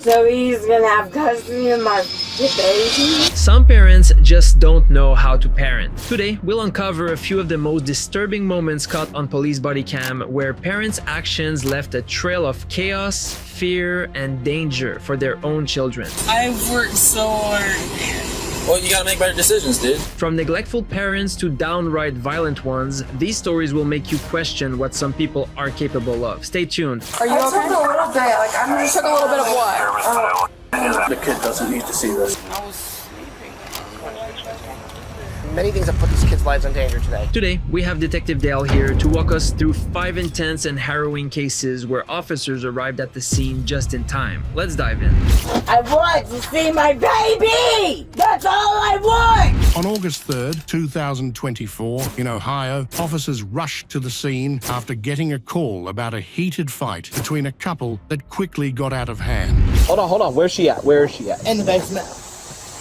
So he's gonna have custody of my baby? Some parents just don't know how to parent. Today, we'll uncover a few of the most disturbing moments caught on police body cam where parents' actions left a trail of chaos, fear, and danger for their own children. I've worked so hard. Well, you gotta make better decisions, dude. From neglectful parents to downright violent ones, these stories will make you question what some people are capable of. Stay tuned. Are you okay? I took a little bit. I took a little bit of what? The kid doesn't need to see this. Many things have put these kids' lives in danger today. Today, we have Detective Dale here to walk us through 5 intense and harrowing cases where officers arrived at the scene just in time. Let's dive in. I want to see my baby! That's all I want! On August 3rd, 2024, in Ohio, officers rushed to the scene after getting a call about a heated fight between a couple that quickly got out of hand. Hold on. Where's she at? Where is she at? In the basement.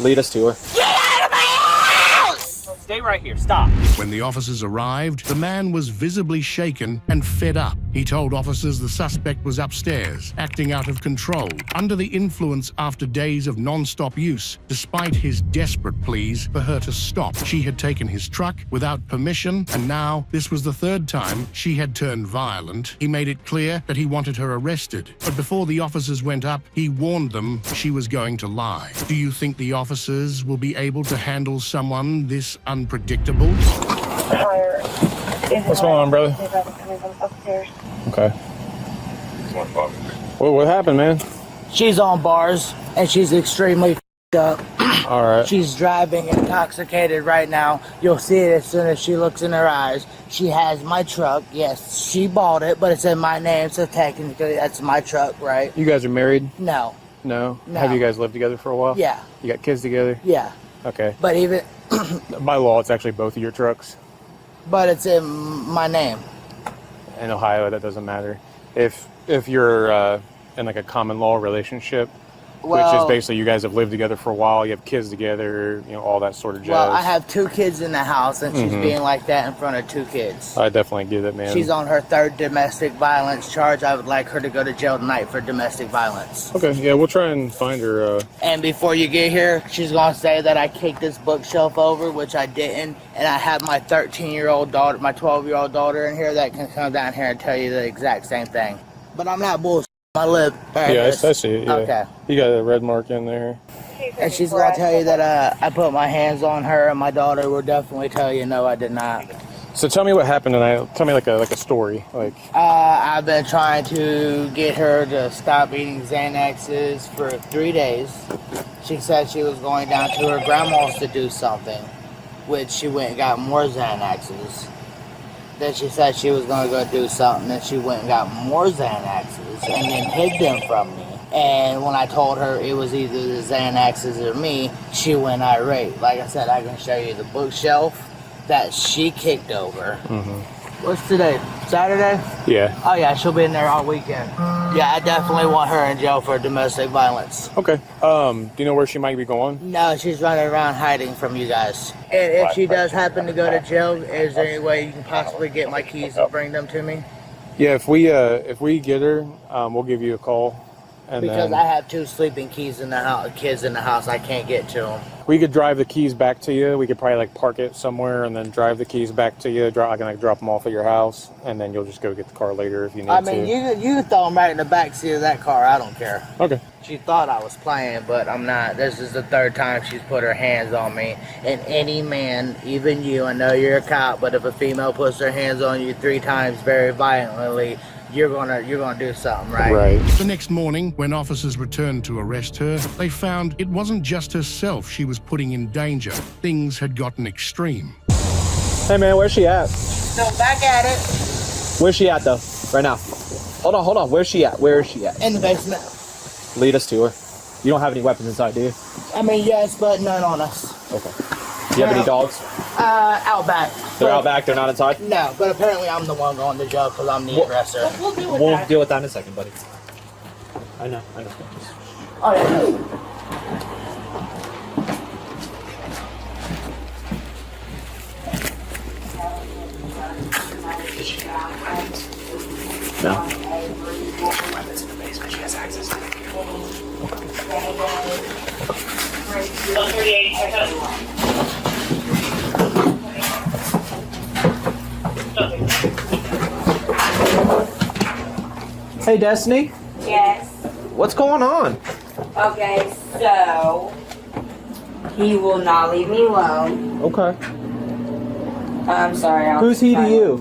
Lead us to her. Get out of my house! Stay right here. Stop. When the officers arrived, the man was visibly shaken and fed up. He told officers the suspect was upstairs, acting out of control, under the influence after days of non-stop use. Despite his desperate pleas for her to stop, she had taken his truck without permission, and now this was the 3rd time she had turned violent. He made it clear that he wanted her arrested, but before the officers went up, he warned them she was going to lie. Do you think the officers will be able to handle someone this unpredictable? What's going on, brother? Okay. What happened, man? She's on bars, and she's extremely f***ed up. All right. She's driving intoxicated right now. You'll see it as soon as she looks in her eyes. She has my truck. Yes, she bought it, but it's in my name, so technically that's my truck, right? You guys are married? No. No? No. Have you guys lived together for a while? Yeah. You got kids together? Yeah. Okay. But even... By law, it's actually both of your trucks. But it's in my name. In Ohio, that doesn't matter. If you're in like a common law relationship, which is basically you guys have lived together for a while, you have kids together, you know, all that sort of jazz. Well, I have 2 kids in the house, and she's being like that in front of 2 kids. I definitely get it, man. She's on her 3rd domestic violence charge. I would like her to go to jail tonight for domestic violence. Okay, yeah, we'll try and find her. And before you get here, she's going to say that I kicked this bookshelf over, which I didn't. And I have my 13-year-old daughter, my 12-year-old daughter in here that can come down here and tell you the exact same thing. But I'm not bullshit. I live right Yeah, I see it, yeah. Okay. You got a red mark in there. And she's going to tell you that I put my hands on her, and my daughter will definitely tell you, no, I did not. So tell me what happened tonight. Tell me like a story. I've been trying to get her to stop eating Xanaxes for 3 days. She said she was going down to her grandma's to do something, which she went and got more Xanaxes. Then she said she was going to go do something, and she went and got more Xanaxes and then hid them from me. And when I told her it was either the Xanaxes or me, she went irate. Like I said, I can show you the bookshelf that she kicked over. What's today? Saturday? Yeah. Oh yeah, she'll be in there all weekend. Yeah, I definitely want her in jail for domestic violence. Okay. Do you know where she might be going? No, she's running around hiding from you guys. And if she does happen to go to jail, is there any way you can possibly get my keys and bring them to me? Yeah, if we get her, we'll give you a call. And Because then I have 2 sleeping keys in the house, kids in the house. I can't get to them. we could drive the keys back to you. We could probably like park it somewhere and then drive the keys back to you. I can like drop them off at your house, and then you'll just go get the car later if you need to. I mean, you can throw them right in the back seat of that car. I don't care. Okay. She thought I was playing, but I'm not. This is the 3rd time she's put her hands on me. And any man, even you, I know you're a cop, but if a female puts her hands on you 3 times very violently, you're gonna do something, right? Right. The next morning, when officers returned to arrest her, they found it wasn't just herself she was putting in danger. Things had gotten extreme. Hey man, where's she at? So back at it. Where's she at though? Right now. Hold on. Where's she at? Where is she at? In the basement. Lead us to her. You don't have any weapons inside, do you? I mean, yes, but none on us. Okay. Do you have any dogs? Out back. They're out back, they're not inside? No, but apparently I'm the one going to jail because I'm the aggressor. We'll deal with that in a second, buddy. I know. Oh, yeah. No. Weapons in the basement. She has access to them. Hey, Destiny. Yes. What's going on? Okay, so he will not leave me alone. Okay. I'm sorry. Who's he to you?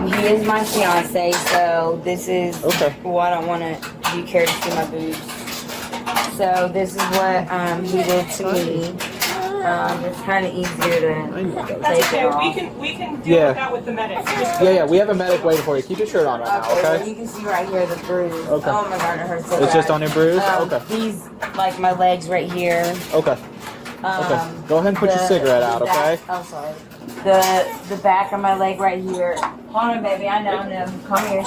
He is my fiance, so this is Okay. what I want to. Do you care to see my boobs? So this is what he did to me. It's kind of easier to That's take okay. it off. We can deal with that with the medic. Yeah, we have a medic waiting for you. Keep your shirt on right now, Okay, okay? well, you can see right here the bruise. Okay. Oh my god, it hurts so It's bad. just on your bruise? Okay. These, like my legs right here. Okay. Okay. Go ahead and put your cigarette out, okay? Oh, sorry. The back of my leg right here. Hold on, baby. I know. Come here.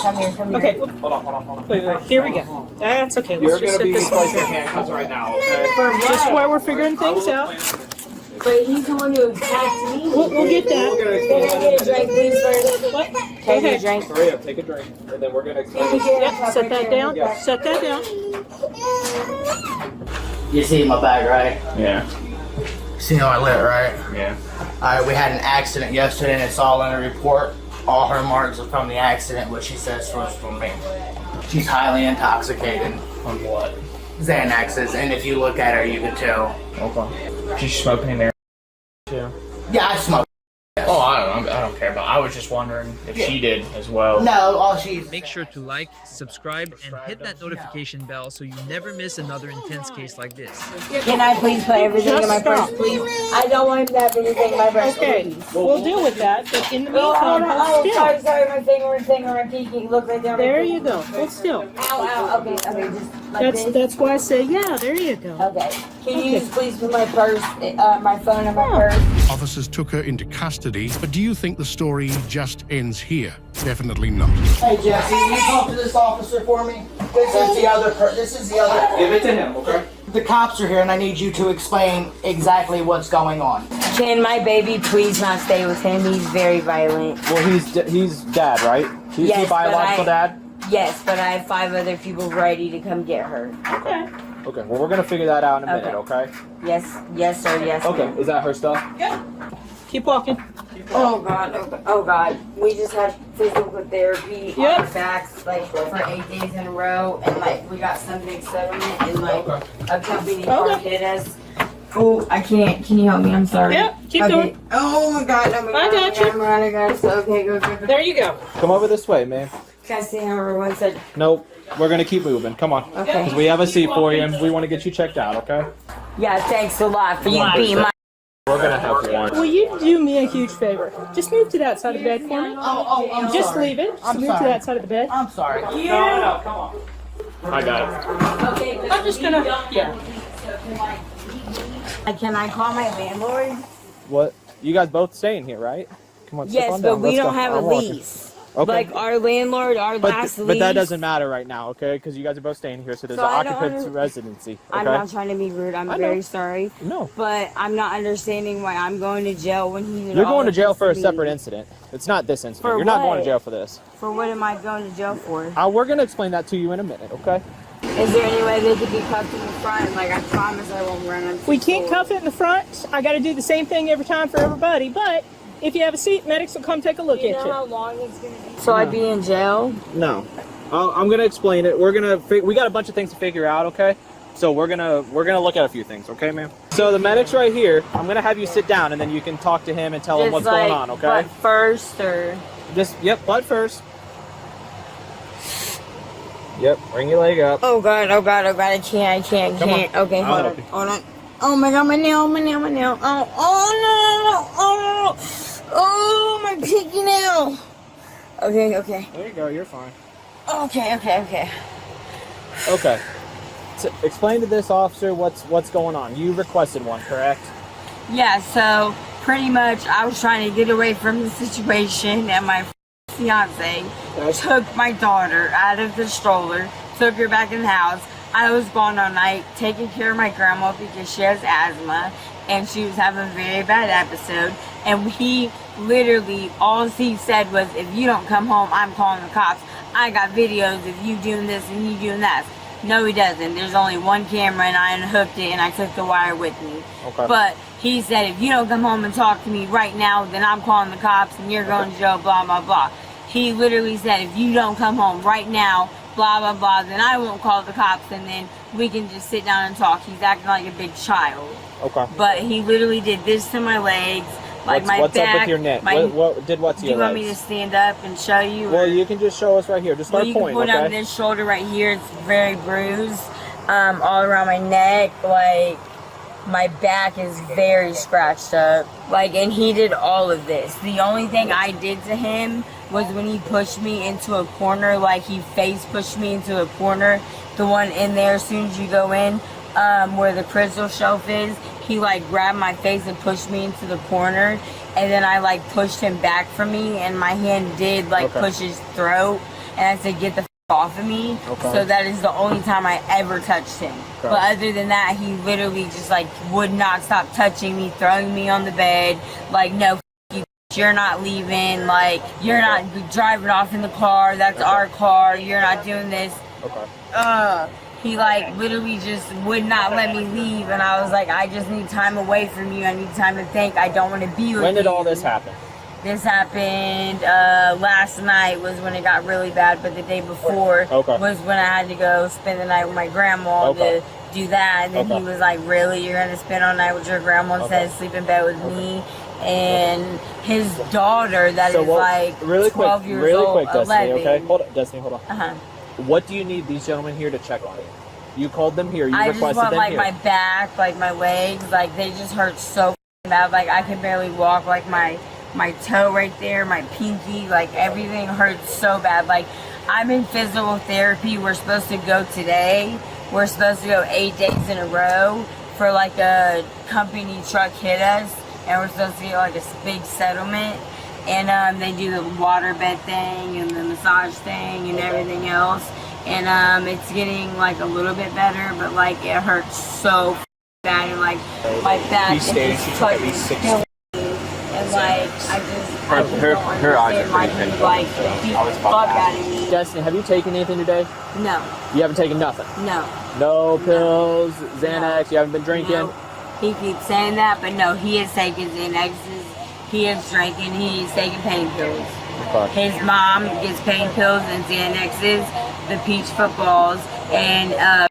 Okay. Hold on. Wait. Here we go. That's okay. You're Let's just going to sit be this placing handcuffs right now, okay? just while we're figuring things out. But he's the one who attacked me. We'll get that. Can I get a drink, please, first? What? Can I get a drink? Hurry up, take a drink, and then we're going to explain. Yep. Set that down. Yeah. Set that down. You see my bag, right? Yeah. See how I lit, right? Yeah. Alright, we had an accident yesterday and it's all in the report. All her marks are from the accident, what she says was from me. She's highly intoxicated. On what? Xanaxes, and if you look at her, you can tell. Okay. She's smoking in there. Yeah. Yeah, I smoke. Oh, I don't care, but I was just wondering if she did as well. No, all she's... Make sure to like, subscribe, and hit that notification bell so you never miss another intense case like this. Can I please put everything in my purse, please? I don't want him to have anything in my purse, Okay. please. We'll deal with that. But in the Oh, hold meantime, on. hold Oh, still. sorry, my finger, my pinky. Look right there. There you go. Hold still. Ow, okay, just like this. That's why I say yeah. There you go. Okay. Can you just please put my purse, my phone in my purse? Officers took her into custody, but do you think the story just ends here? Definitely not. Hey, Jesse, can you talk to this officer for me? This is the other... Give it to him, okay? The cops are here and I need you to explain exactly what's going on. Can my baby please not stay with him? He's very violent. Well, he's dad, right? He's Yes, the but biological dad? Yes, but I have 5 other people ready to come get her. Okay, well, we're going to figure that out in a minute, okay? Yes, sir, yes. Okay, ma'am. is that her stuff? Keep walking. Oh God. We just had physical therapy on our backs like for 8 days in a row, and like we got some big settlement, and like a company hit us. Oh, I can't. Can you help me? I'm sorry. Yep, keep going. Oh my God. Oh my God. I got you. I got it. Okay, go. There you go. Come over this way, man. Can I stay over 1 second? Nope, we're going to keep moving. Come on. Okay. Because we have a seat for you, and we want to get you checked out, okay? Yeah, thanks a lot for you being my. We're going to have one. Will you do me a huge favor? Just move to that side of the bed for me. I'm Just sorry. leave it. I'm Move sorry. to that side of the bed. I'm sorry. No, come on. I got it. Okay, I'm just gonna. Yeah. Can I call my landlord? What? You guys both staying here, right? Come on, step Yes, on but down. we Let's don't go. have a I'm walking. lease. Okay. Like our landlord, our last lease. But that doesn't matter right now, okay? Because you guys are both staying here, so there's So an I don't occupancy under- residency. Okay? I'm not trying to be rude. I'm I know. very sorry. No. But I'm not understanding why I'm going to jail when he's. You're going to jail for a separate incident. It's not this incident. For You're not going what? to jail for this. For what am I going to jail for? We're going to explain that to you in a minute, okay? Is there any way they could be cuffed in the front? Like I promise I won't run on. We can't cuff it in the front. I got to do the same thing every time for everybody. But if you have a seat, medics will come take a look You at know you. how long it's going to be? So I'd be in jail. No. I'm going to explain it. We got a bunch of things to figure out, okay? So we're gonna look at a few things, okay, ma'am? So the medic's right here. I'm gonna have you sit down, and then you can talk to him and tell him Just what's like, going on, okay? But first, or Yep, butt first. Yep, bring your leg up. oh god, I can't. Come on. Okay, I'll hold help you. on. Oh my god, my nail. Oh no. Oh my pinky nail. Okay. There you go, you're fine. Okay. Okay. So explain to this officer what's going on. You requested one, correct? Yeah, so pretty much I was trying to get away from the situation, and my fiance took my daughter out of the stroller, took her back in the house. I was gone all night taking care of my grandma because she has asthma and she was having a very bad episode. And he literally, all he said was, if you don't come home, I'm calling the cops. I got videos of you doing this and you doing that. No, he doesn't. There's only one camera, and I unhooked it, and I took the wire with me. Okay. But he said, if you don't come home and talk to me right now, then I'm calling the cops, and you're going to jail, blah, blah, blah. He literally said, if you don't come home right now, blah, blah, blah, then I won't call the cops, and then we can just sit down and talk. He's acting like a big child. Okay. But he literally did this to my legs, like my what's back. Up with your neck? What did what to your legs? Do you want me to stand up and show you? Well, you can just show us right here. Just start you pointing, can point okay? on this shoulder right here. It's very bruised. All around my neck, like my back is very scratched up. Like, and he did all of this. The only thing I did to him was when he pushed me into a corner, like he face pushed me into a corner. The one in there, as soon as you go in, where the crystal shelf is, he like grabbed my face and pushed me into the corner, and then I like pushed him back from me, and my hand did like push his throat, and I said, get the off of me. So that is the only time I ever touched him. But other than that, he literally just like would not stop touching me, throwing me on the bed, like, no, you're not leaving, like, you're not driving off in the car, that's our car, you're not doing this. He like literally just would not let me leave, and I was like, I just need time away from you, I need time to think, I don't want to be with you. When did all this happen? This happened last night was when it got really bad, but the day before was when I had to go spend the night with my grandma to do that, and then he was like, really, you're going to spend all night with your grandma instead of sleep in bed with me? And his daughter that is like 12 years old, Destiny, 11. okay? Hold on, Destiny, hold on. What do you need these gentlemen here to check on you? You called them here, you I requested just want them like here. my back, like my legs, like they just hurt so bad. Like I can barely walk, like my toe right there, my pinky, like everything hurts so bad. Like I'm in physical therapy. We're supposed to go today. We're supposed to go 8 days in a row for like a company truck hit us, and we're supposed to get like a big settlement. And they do the water bed thing and the massage thing and everything else. And it's getting like a little bit better, but like it hurts so bad, and like my back is just like killing me. And like I just her eyes are like pretty he like beat the fuck out of me. Destiny, have you taken anything today? No. You haven't taken nothing? No. No pills, Xanax, you haven't been drinking? No. He keeps saying that, but no, he is taking Xanaxes, he is drinking, he is taking pain pills. His mom gets pain pills and Xanaxes, the peach footballs, and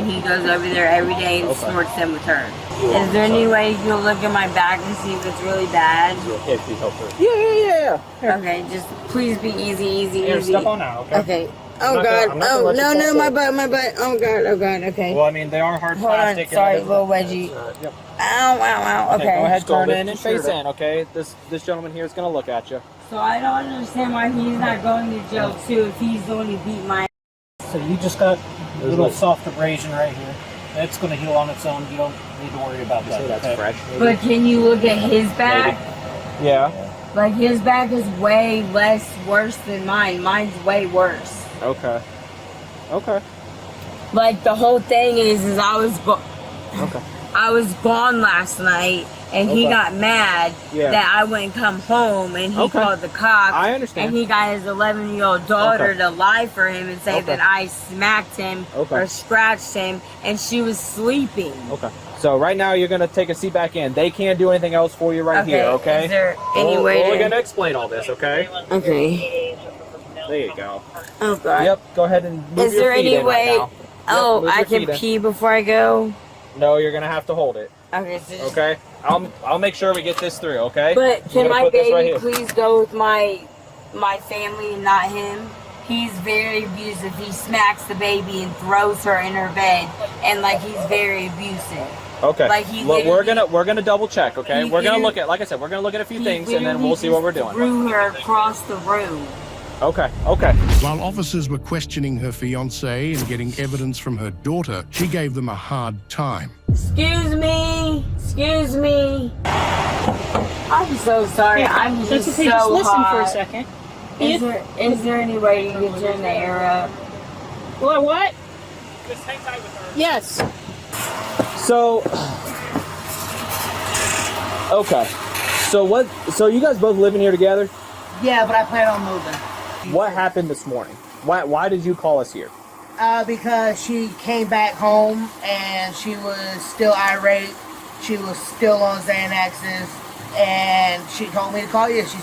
he goes over there every day and snorts them with her. Is there any way you can look at my back and see if it's really bad? Yeah, please help her. Yeah. Here. Okay, just please be easy. Here, step on out, okay? Okay. Oh God! Oh no! My butt! Oh God! Okay. Well, I mean, they are hard Hold plastic. on. Sorry, little wedgie. Yep. Ow! Okay. Go ahead, turn in and face in, okay? This gentleman here is gonna look at you. So I don't understand why he's not going to jail too if he's the one who beat my. So you just got a little soft abrasion right here. That's going to heal on its own. You don't need to worry about that. That's fresh. But can you look at his back? Maybe. Yeah. Like his back is way less worse than mine. Mine's way worse. Okay. Like the whole thing is I was Okay. I was gone last night, and he got mad that I wouldn't come home, and he called the cops. I understand. And he got his 11-year-old daughter to lie for him and say that I smacked him or scratched him, and she was sleeping. Okay. So right now you're gonna take a seat back in. They can't do anything else for you right here. Okay. Is there any way? We're gonna explain all this. Okay. Okay. There you go. Oh God. Yep. Go ahead and move Is there your feet any in way? right now. Oh, Yep, I can pee before I go. No, you're gonna have to hold it. Okay. So just, Okay. I'll make sure we get this through. Okay. But can my baby right please go with my family and not him? He's very abusive. He smacks the baby and throws her in her bed, and like he's very abusive. Okay. Like he Look, we're gonna double check. Okay. We're gonna look at, like I said, we're gonna look at a few things, and then we'll see what we're doing. Threw her across the room. Okay. While officers were questioning her fiancé and getting evidence from her daughter, she gave them a hard time. Excuse me. I'm so sorry. I'm just okay, so just listen hot. for a second. Is there any way you can turn the air up? What? Just hang tight with her. Yes. So. Okay. So you guys both living here together? Yeah, but I plan on moving. What happened this morning? Why did you call us here? Because she came back home and she was still irate. She was still on Xanaxes, and she told me to call you. She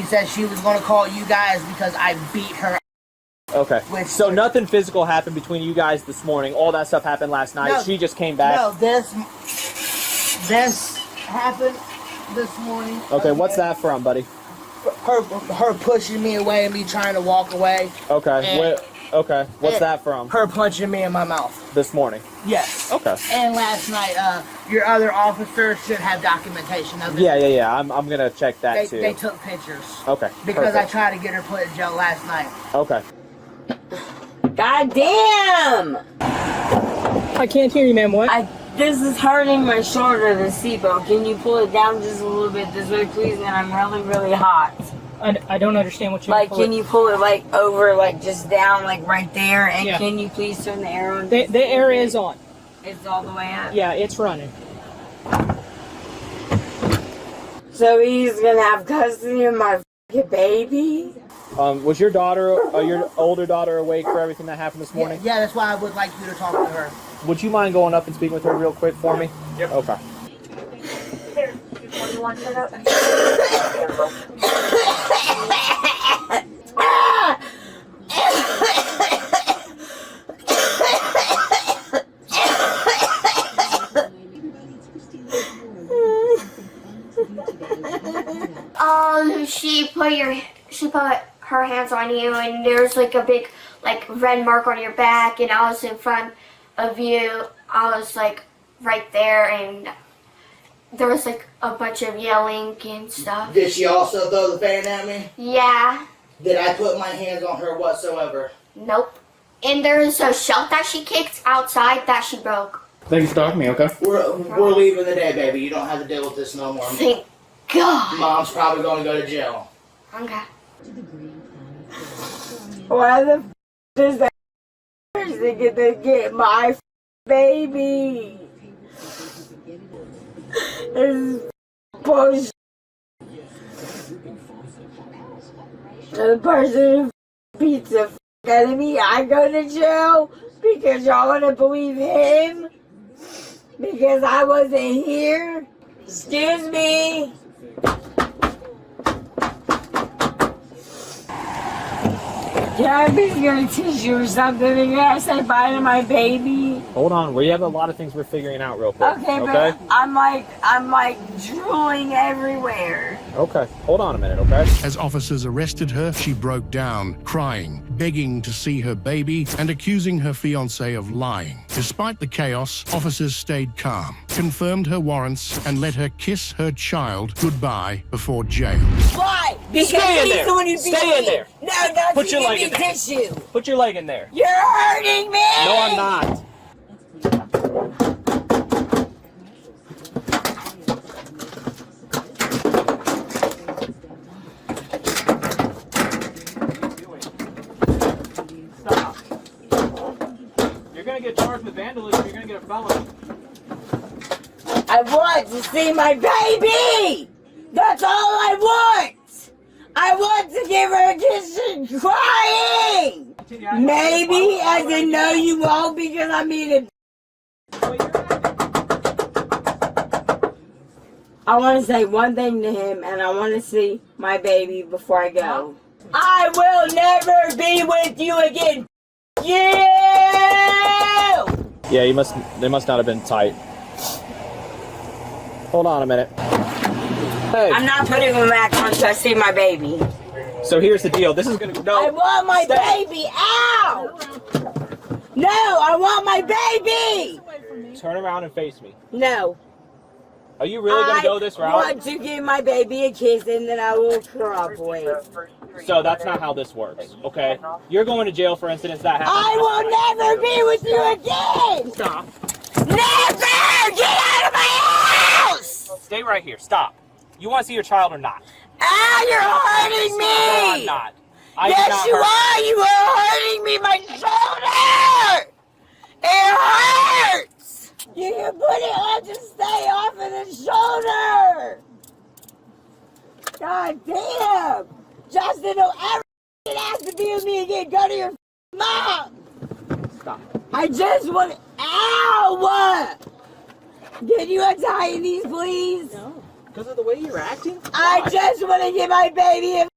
said she was going to call you guys because I beat her. Okay. So nothing physical happened between you guys this morning. All that stuff happened last night. No, she just came back. No, this happened this morning. Okay, what's that from, buddy? Her pushing me away and me trying to walk away. Okay. Okay. What's that from? Her punching me in my mouth. This morning. Yes. Okay. And last night, your other officers should have documentation of it. Yeah. I'm gonna check that too. They took pictures. Okay. Because I tried to get her put in jail last night. Okay. God damn! I can't hear you, ma'am. What? This is hurting my shoulder, the seatbelt. Can you pull it down just a little bit this way, please? And I'm really, really hot. I don't understand what you like. Can you pull it like over, like just down, like right there? And can you please turn the air on? The air is on. It's all the way up. Yeah, it's running. So he's gonna have custody of my fucking baby. Was your daughter, your older daughter, awake for everything that happened this morning? Yeah, that's why I would like you to talk to her. Would you mind going up and speaking with her real quick for me? Yep. Okay. You want it up? She put her hands on you, and there's like a big red mark on your back, and I was in front of you. I was like right there, and there was like a bunch of yelling and stuff. Did she also throw the fan at me? Yeah. Did I put my hands on her whatsoever? Nope. And there's a shelf that she kicked outside that she broke. Thank you for talking to me, okay? We're leaving the day, baby. You don't have to deal with this no more. Thank God. Mom's probably going to go to jail. Okay. Why the does that person get to get my baby? This is bullshit. The person who beats the out of me, I go to jail because y'all want to believe him? Because I wasn't here? Excuse me. Can I be gonna tissue or something? Can I say bye to my baby? Hold on, we have a lot of things we're figuring out real quick. Okay, but I'm like drooling everywhere. Okay, hold on a minute, okay? As officers arrested her, she broke down, crying, begging to see her baby, and accusing her fiancé of lying. Despite the chaos, officers stayed calm, confirmed her warrants, and let her kiss her child goodbye before jail. Why? Because Stay in he's there. the one who beat Stay in me. there. No, don't Put your leg give in me there. tissue. Put your leg in there. You're hurting me. No, I'm not. Stop. You're gonna get charged with vandalism. You're gonna get a felony. I want to see my baby. That's all I want. I want to give her a kiss and crying. Maybe I didn't know you won't because I'm eating. I want to say one thing to him, and I want to see my baby before I go. I will never be with you again. You! Yeah, they must not have been tight. Hold on a minute. Hey. I'm not putting him back on until I see my baby. So here's the deal. This is gonna no. I want my baby. Ow! No, I want my baby. Turn around and face me. No. Are you really gonna go this route? I want to give my baby a kiss and then I will cooperate. So that's not how this works, okay? You're going to jail for incidents that happen. I will never be with you again. Stop. Never! Get out of my house! Stay right here. Stop. You want to see your child or not? Ah, you're hurting me! No, I'm not. Yes, you are! You are hurting me! My shoulder! It hurts! You can put it on to stay off of the shoulder! God damn! Justin, don't ever ask to be with me again. Go to your mom! Stop. I just want. Ow! Can you untie these, please? No. Because of the way you're acting? I just want to give my baby a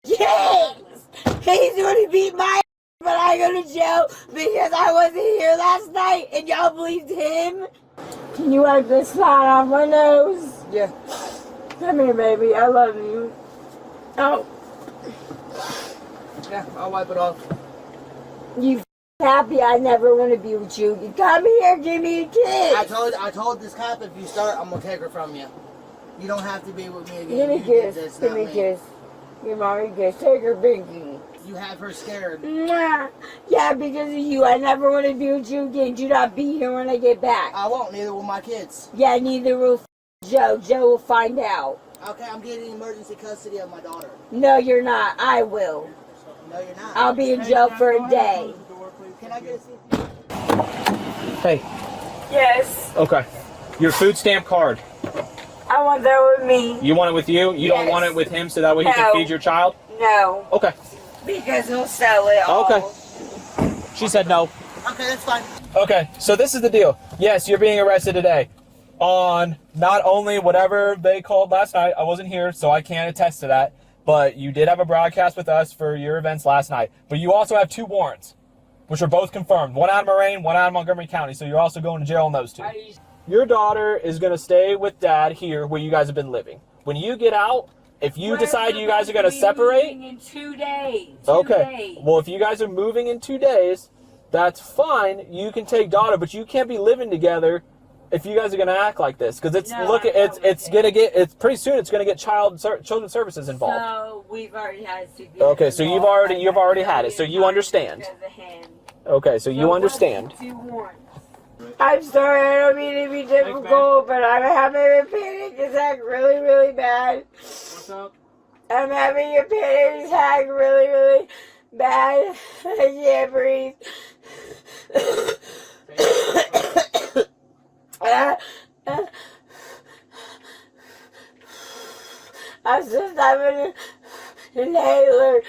kiss. He's going to beat my ass, but I go to jail because I wasn't here last night and y'all believed him. Can you wipe this snot off my nose? Yeah. Come here, baby. I love you. Oh. Yeah, I'll wipe it off. You happy I never want to be with you. Come here, give me a kiss. I told this cop if you start, I'm gonna take her from you. You don't have to be with me again. Give me a You kiss. did this, Give not me a kiss. Give mommy a kiss. Take her binky. You have her scared. Mwah. Yeah, because of you. I never want to be with you again. Do not be here when I get back. I won't, neither will my kids. Yeah, neither will Joe. Joe will find out. Okay, I'm getting emergency custody of my daughter. No, you're not. I will. No, you're not. I'll be in jail for a day. Can I get a seat? Hey. Yes. Okay. Your food stamp card. I want that with me. You want it with you? You don't Yes. want it with him so that way he can No. feed your child? No. Okay. Because he'll sell it all. Okay. She said no. Okay, that's fine. Okay, so this is the deal. Yes, you're being arrested today on not only whatever they called last night. I wasn't here, so I can't attest to that. But you did have a broadcast with us for your events last night. But you also have 2 warrants, which are both confirmed. One out of Moraine, one out of Montgomery County. So you're also going to jail on those 2. Your daughter is going to stay with dad here where you guys have been living. When you get out, if you decide you guys are going to separate... In 2 days. Okay. Well, if you guys are moving in 2 days, that's fine. You can take daughter, but you can't be living together if you guys are going to act like this, because it's pretty soon it's going to get children's services involved. So we've already had to. Okay, so you've already had it, so you understand. Okay, so you understand. I'm sorry, I don't mean to be difficult, but I'm having a panic attack really, really bad. What's up? I'm having a panic attack really, really bad. I can't breathe. I'm just having an inhaler.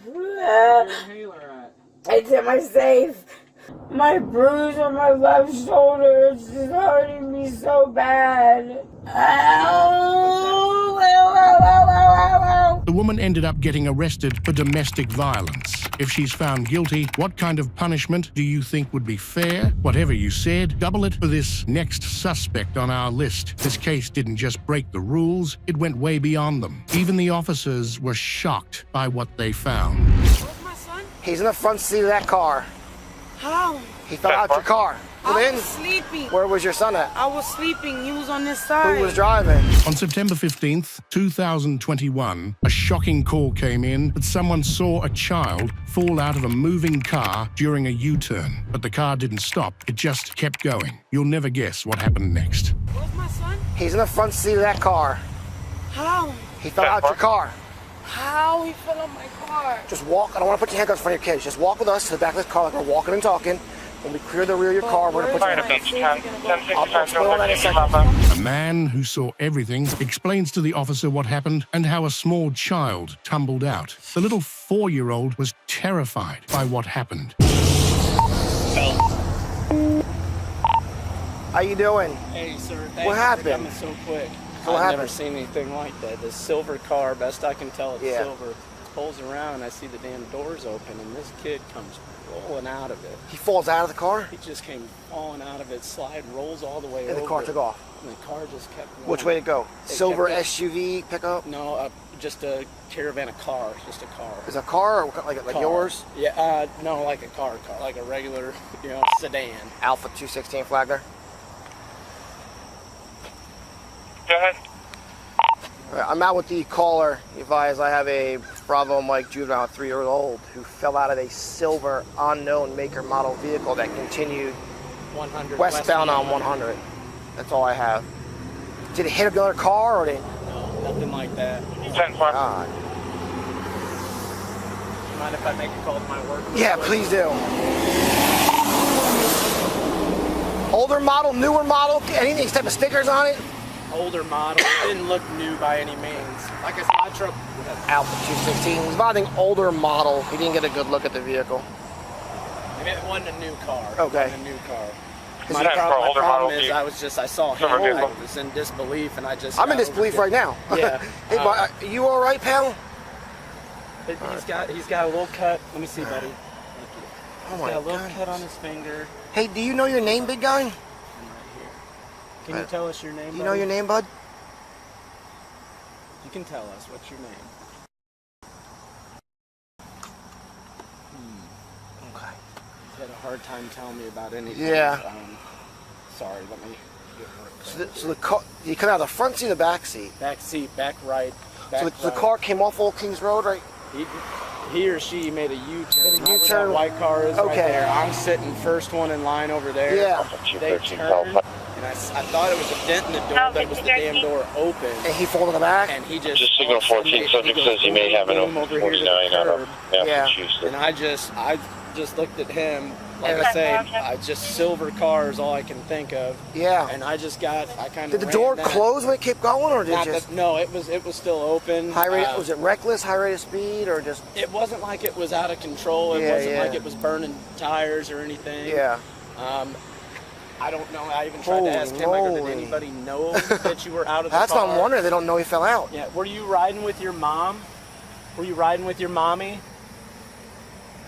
Where's your inhaler at? It's in my safe. My bruise on my left shoulder is just hurting me so bad. Ow! Ow, ow, ow, ow, ow. The woman ended up getting arrested for domestic violence. If she's found guilty, what kind of punishment do you think would be fair? Whatever you said, double it for this next suspect on our list. This case didn't just break the rules, it went way beyond them. Even the officers were shocked by what they found. Where's my son? He's in the front seat of that car. How? He fell out your car. I was sleeping. Where was your son at? I was sleeping. He was on this side. Who was driving? On September 15th, 2021, a shocking call came in that someone saw a child fall out of a moving car during a U-turn. But the car didn't stop, it just kept going. You'll never guess what happened next. Where's my son? He's in the front seat of that car. How? He fell out your car. How? He fell on my car. Just walk. I don't want to put your handcuffs in front of your kids. Just walk with us to the back of this car like we're walking and talking. When we clear the rear of your car, we're going to put you A man who saw everything explains to the officer what happened and how a small child tumbled out. The little 4-year-old was terrified by what happened. How you doing? Hey, sir. What happened? Coming so quick. I've never seen anything like that. The silver car, best I can tell, it's silver. Pulls around, I see the damn doors open, and this kid comes rolling out of it. He falls out of the car? He just came falling out of it, rolls all the way over. And the car took off? And the car just kept rolling. Which way to go? Silver SUV pickup? No, just a caravan of cars, just a car. Is a car or like yours? Yeah, no, like a car, like a regular, sedan. Alpha 216 flag there? Go ahead. I'm out with the caller. Advise I have a Bravo Mike juvenile, 3-year-old, who fell out of a silver unknown maker model vehicle that continued 100 westbound on 100. That's all I have. Did it hit another car or did? No, nothing like that. 10-4. God. Mind if I make a call to my work? Yeah, please do. Older model, newer model, any type of stickers on it? Older model. It didn't look new by any means. Like I said, my truck. Alpha 216. He's buying an older model. He didn't get a good look at the vehicle. It wasn't a new car. Okay. It wasn't a new car. Is My it- problem is I saw him. I was in disbelief, and I just. I'm in disbelief right now. Yeah. Hey, are you all right, pal? He's got a little cut. Let me see, buddy. Oh He's my got a little God. cut on his finger. Hey, do you know your name, big guy? Can you tell us your name? You know your name, bud? You can tell us. What's your name? Okay. He's had a hard time telling me about anything. Yeah. Sorry, let me get more. So the car, you come out of the front seat or the back seat? Back seat, back right. So the car came off Old Kings Road, right? He or she made a U-turn. Made a Right where U-turn. that white car is right Okay. there. I'm sitting first one in line over there. Yeah. They turned, and I thought it was a dent in the door, but it was the damn door open. And he fell in the back? And he just... Just signal 14, subject says he may have an open 49 out of Massachusetts. And I just looked at him, like I say, I just silver car is all I can think of. Yeah. And I kind of Did the door close when it kept going, or did it just... No, it was still open. High rate, was it reckless, high rate of speed, or just... It wasn't like it was out of control. It wasn't like it was burning tires or anything. Yeah. I don't know. I even tried to ask him, I go, did anybody know that you were out of the That's car? not wonder they don't know he fell out. Yeah. Were you riding with your mom? Were you riding with your mommy?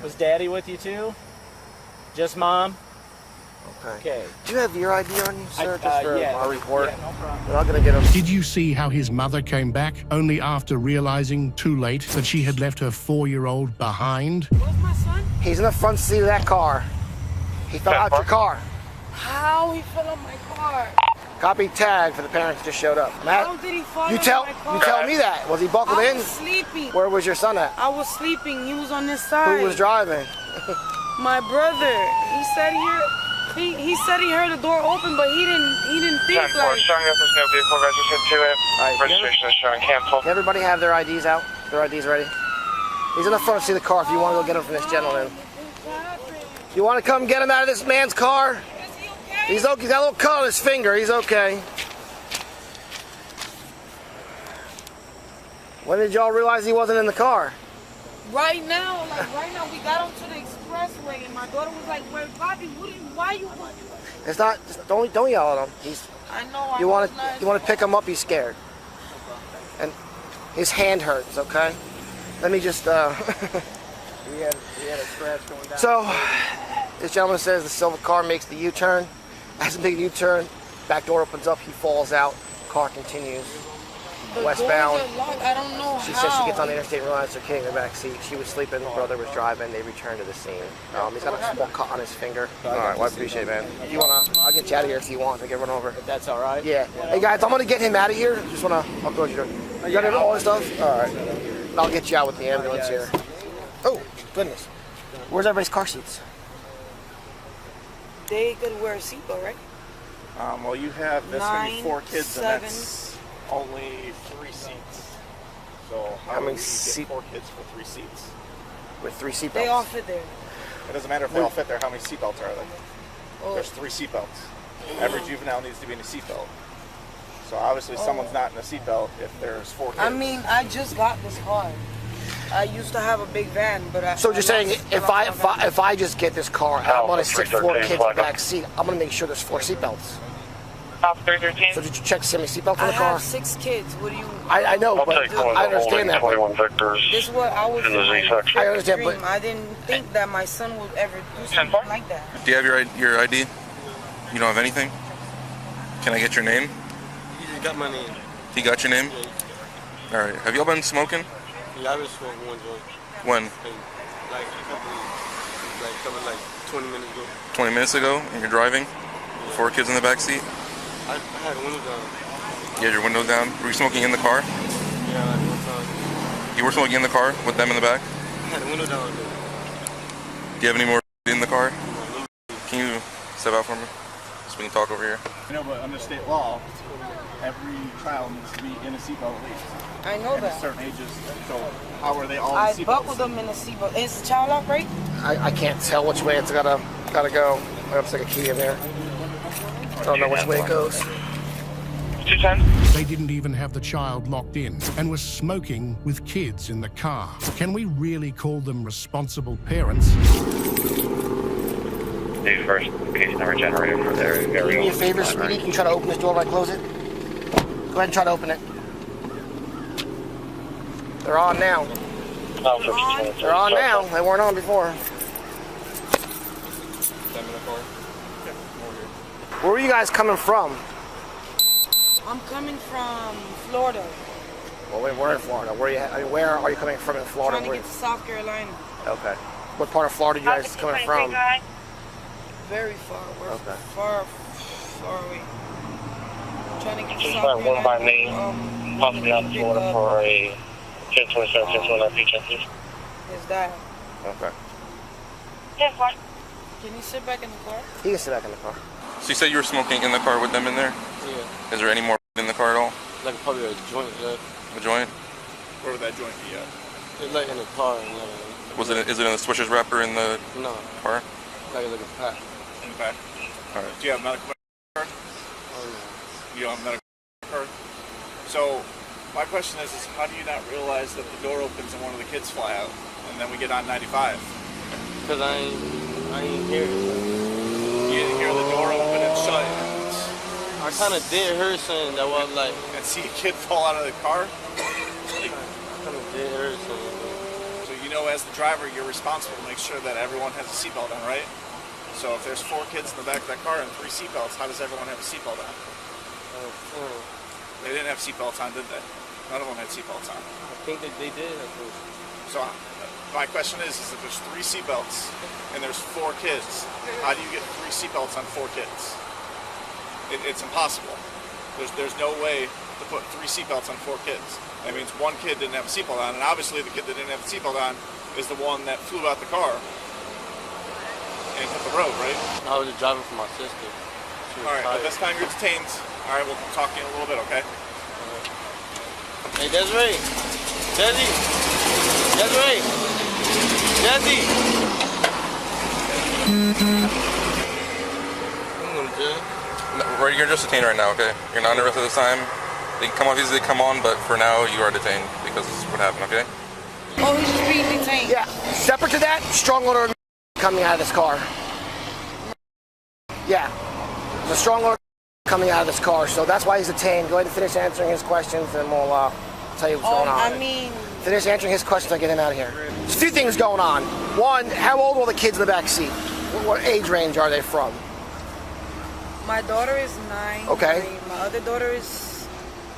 Was Daddy with you too? Just Mom? Okay. Do you have your ID on you, sir? Just for yeah. our report. Yeah, no problem. We're not going to get him. Did you see how his mother came back only after realizing too late that she had left her 4-year-old behind? Where's my son? He's in the front seat of that car. He fell out your car. How he fell on my car? Copy tag for the parents that just showed up. Matt, How did he fall you on tell my car? you tell me that. Was he buckled I in? was sleeping. Where was your son at? I was sleeping. He was on this side. Who was driving? My brother. He said he said he heard the door open, but he didn't think like. Showing up there's no vehicle registered to it. Registration is showing canceled. Everybody have their IDs out? Their IDs ready? He's in the front seat of the car if you want to go get him from this gentleman. You want to come get him out of this man's car? He's okay. He's got a little cut on his finger. He's okay. When did y'all realize he wasn't in the car? Right now, we got onto the expressway, and my daughter was like, "Where, Bobby? Why you?" It's not. Just don't yell at him. I know. You want to pick him up? He's scared, and his hand hurts. Okay. Let me just. He had a scratch going down. So, this gentleman says the silver car makes the U-turn. As a big U-turn, back door opens up. He falls out. Car continues westbound. I don't know She says she gets on the interstate and realizes her kid in the back seat. She was sleeping. The brother was driving. They returned to the scene. He's got a small cut on his finger. All right, well, I appreciate it, man. If you wanna, I'll get you out of here if you want. I get run over. If that's all right. Yeah. Hey guys, I'm gonna get him out of here. Just wanna. I'll go. You got all this stuff? All right. And I'll get you out with the ambulance here. Oh goodness. Where's everybody's car seats? They could wear a seatbelt, right? Well, you have this many 4 kids, 7. and that's only 3 seats. So How many do you seats? get 4 kids for 3 seats? With 3 seatbelts. They all fit there. It doesn't matter if they all fit there. How many seatbelts are there? Oh. There's 3 seatbelts. Every juvenile needs to be in a seatbelt. So obviously someone's not in a seatbelt if there's 4 kids. I mean, I just got this car. I used to have a big van, but So you're saying if I just get this car, and I'm gonna sit 4 kids in the back seat, I'm gonna make sure there's 4 seatbelts. So did you check to see how many seatbelts in I the car? have 6 kids. What do you? I know, but I understand that. 21 Victors. This is what I was. in the Z section. I understand, but I didn't think that my son would ever do something like that. Do you have your ID? You don't have anything? Can I get your name? He got my name. He got your name? All right. Have y'all been smoking? Yeah, I've been smoking one joint. When? Like a couple, like 20 minutes ago. 20 minutes ago, and you're driving? 4 kids in the back seat? I had the window down. You had your window down? Were you smoking in the car? Yeah, like one time. You were smoking in the car with them in the back? I had the window down. Do you have any more in the car? Can you step out for me? So we can talk over here. You know, but under state law, every child needs to be in a seatbelt at least. I know at that. certain ages. So how are they all I in seatbelts? buckled them in a seatbelt. Is the child lock right? I can't tell which way it's gotta go. I have to stick a key in there. I don't know which way it goes. They didn't even have the child locked in and were smoking with kids in the car. Can we really call them responsible parents? the first case number generated for their Can you do me a favor, Speedy? Can you try to open this door while I close it? Go ahead and try to open it. They're on now. They're on now. They weren't on before. Where are you guys coming from? I'm coming from Florida. Well, we're in Florida. Where are you coming from in Florida? Trying to get to South Carolina. Okay. What part of Florida are you guys coming from? Very far. We're Okay. far away. Trying to get to Just South one by Carolina. name, possibly out of Florida for a 1027, 1029 feature, please. Is that? Okay. Can you sit back in the car? He can sit back in the car. So you said you were smoking in the car with them in there? Yeah. Is there any more in the car at all? Like probably a joint, yeah. A joint? Where would that joint be at? It's like in the car. Is it in the Swishers wrapper in the No. car? Like a pack. In the back. All right. Do you have medical card? Oh, yeah. You don't have medical card? So, my question is how do you not realize that the door opens and one of the kids fly out, and then we get on 95? Because I ain't hear it. You didn't hear the door open and shut. I kind of did hear something that was like... And see a kid fall out of the car? I kind of did hear something. So you know, as the driver, you're responsible to make sure that everyone has a seatbelt on, right? So if there's 4 kids in the back of that car and 3 seatbelts, how does everyone have a seatbelt on? They didn't have seatbelts on, did they? None of them had seatbelts on. I think that they did. So my question is if there's 3 seatbelts and there's 4 kids, how do you get 3 seatbelts on 4 kids? It's impossible. There's no way to put 3 seatbelts on 4 kids. That means 1 kid didn't have a seatbelt on, and obviously the kid that didn't have a seatbelt on is the one that flew out the car and hit the road, right? I was just driving for my sister. All right, at this time you're detained. All right, we'll talk to you in a little bit, okay? Hey, Desiree. Desi. Desiree. Desi. I'm going to jail. No, you're just detained right now, okay? You're not under arrest at this time. They can come off easily, come on, but for now you are detained because this is what happened, okay? Oh, he's just being detained. Yeah. Separate to that, strong odor of coming out of this car. Yeah. There's a strong odor coming out of this car, so that's why he's detained. Go ahead and finish answering his questions, and we'll tell you what's going on. I mean... Finish answering his questions and get him out of here. There's a few things going on. One, how old were the kids in the back seat? What age range are they from? My daughter is 9. Okay. My other daughter is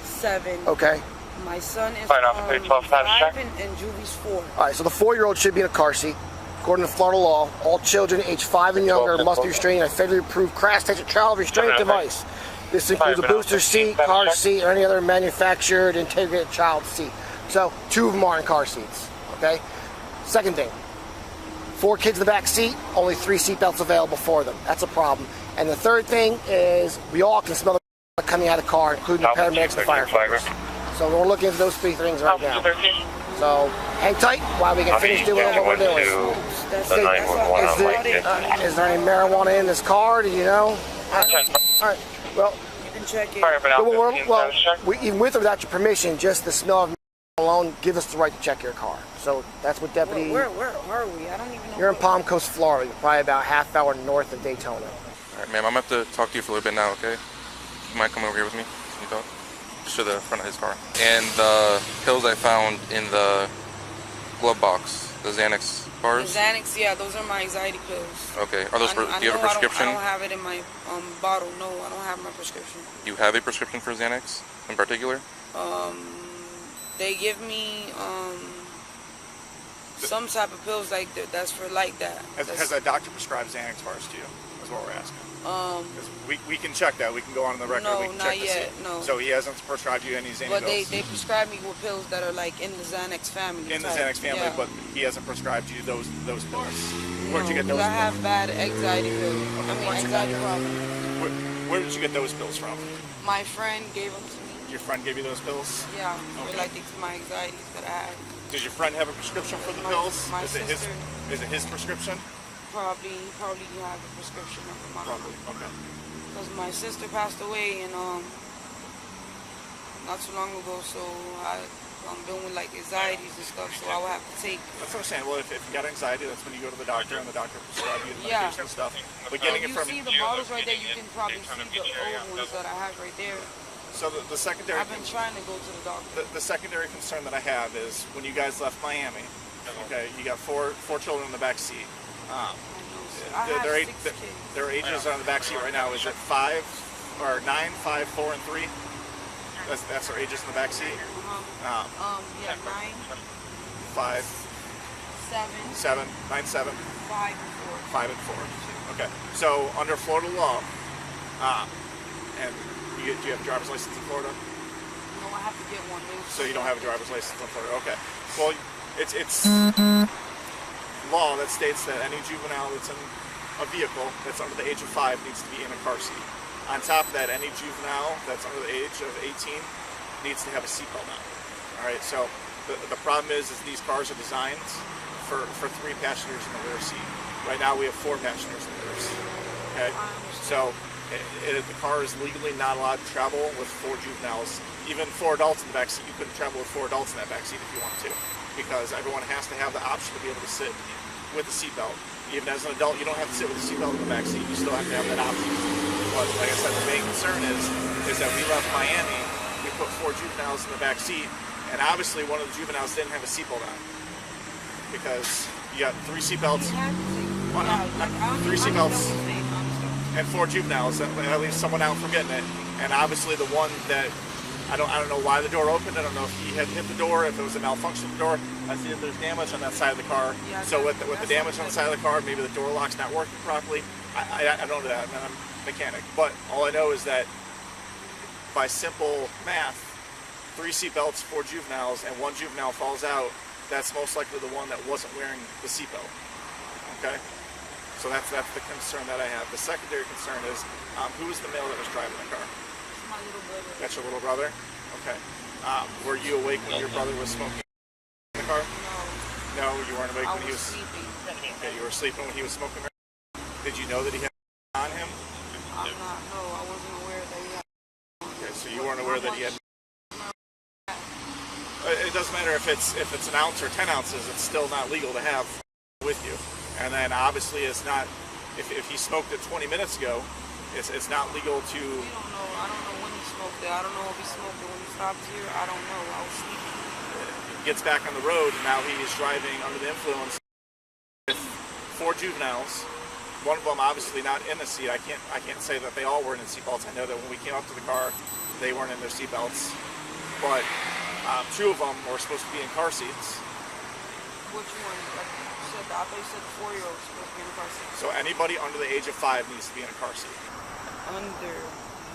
7. Okay. My son is 5 and Julie's 4. All right, so the 4-year-old should be in a car seat. According to Florida law, all children age 5 and younger must be restrained in a federally approved crash-tested child restraint device. This includes a booster seat, car seat, or any other manufactured integrated child seat. So 2 of them are in car seats, okay? Second thing, 4 kids in the back seat, only 3 seatbelts available for them. That's a problem. And the third thing is we all can smell the coming out of the car, including the paramedics and firefighters. So we're looking into those 3 things right now. So hang tight while we can finish doing what we're doing. Is there any marijuana in this car? Do you know? All right. Well, you can check it. Even with or without your permission, just the smell of alone give us the right to check your car. So that's what deputy. Where are we? I don't even know. You're in Palm Coast, Florida. You're probably about half hour north of Daytona. All right, ma'am, I'm going to have to talk to you for a little bit now, okay? You mind coming over here with me? Can you talk? Just to the front of his car. And the pills I found in the glove box, the Xanax bars? The Xanax, yeah, those are my anxiety pills. Okay. Are those do you have a prescription? I don't have it in my bottle. No, I don't have my prescription. You have a prescription for Xanax in particular? They give me some type of pills like that's for like that. Has a doctor prescribed Xanax bars to you? That's what we're asking. We can check that. We can go on the record. No, we can not check yet. see. No. So he hasn't prescribed you any Xanax. But they prescribe me with pills that are like in the Xanax family. In the Xanax family, yeah. but he hasn't prescribed you those pills. Where'd you get those? I have bad anxiety pills. Anxiety problems. Where did you get those pills from? My friend gave them to me. Your friend gave you those pills? Yeah, okay. for like my anxieties that I have. Does your friend have a prescription for the pills? My is it his prescription? Probably you have a prescription of mine. Probably, okay. Because my sister passed away and not too long ago, so dealing with like anxieties and stuff, so I would have to take. That's what I'm saying. Well, if you got anxiety, that's when you go to the doctor and the doctor prescribes you the medication and stuff. But getting it You from see the bottles right there, you can probably see the old ones that I have right there. so the secondary. I've been trying to go to the doctor. The secondary concern that I have is when you guys left Miami. Okay, you got four children in the back seat. Their ages are on the back seat right now. Is it 5 or 9, 5, 4, and 3? That's their ages in the back seat. Yeah, 9, 5, 7, 9, 7, 5, and 4. 5, and 4. Okay. So under Florida law, and do you have a driver's license in Florida? No, I have to get one. So you don't have a driver's license in Florida. Okay. Well, it's law that states that any juvenile that's in a vehicle that's under the age of 5 needs to be in a car seat. On top of that, any juvenile that's under the age of 18 needs to have a seatbelt on. All right, so the problem is these cars are designed for 3 passengers in the rear seat. Right now we have 4 passengers in the rear seat. Okay, so the car is legally not allowed to travel with 4 juveniles. Even 4 adults in the back seat, you couldn't travel with 4 adults in that back seat if you want to, because everyone has to have the option to be able to sit with a seatbelt. Even as an adult, you don't have to sit with a seatbelt in the back seat. You still have to have that option. But like I said, the main concern is that we left Miami, we put 4 juveniles in the back seat, and obviously one of the juveniles didn't have a seatbelt on, because you got 3 seatbelts, 3 seatbelts, and 4 juveniles. That leaves someone out from getting it. And obviously the one that I don't know why the door opened. I don't know if he had hit the door, if it was a malfunction of the door. I see that there's damage on that side of the car. Yeah, so with the damage on the side of the car, maybe the door lock's not working properly. I don't know that. I'm a mechanic. But all I know is that by simple math, 3 seatbelts, 4 juveniles, and 1 juvenile falls out, that's most likely the one that wasn't wearing the seatbelt. Okay? So that's the concern that I have. The secondary concern is who was the male that was driving the car? My little brother. That's your little brother? Okay. Were you awake when your brother was smoking in the car? No. No, you weren't awake when he was sleeping. Okay, you were sleeping when he was smoking. Did you know that he had on him? I'm not. No, I wasn't aware that he had. Okay, so you weren't aware that he had. It doesn't matter if it's an ounce or 10 ounces. It's still not legal to have with you. And then obviously it's not. If he smoked it 20 minutes ago, it's not legal to. We don't know. I don't know when he smoked it. I don't know if he smoked it when he stopped here. I don't know. I was sleeping. He gets back on the road, and now he is driving under the influence with 4 juveniles. One of them obviously not in the seat. I can't say that they all were in seatbelts. I know that when we came up to the car, they weren't in their seatbelts. But 2 of them were supposed to be in car seats. Which one? Like you said, I thought you said the 4-year-old was supposed to be in a car seat. So anybody under the age of 5 needs to be in a car seat. Under.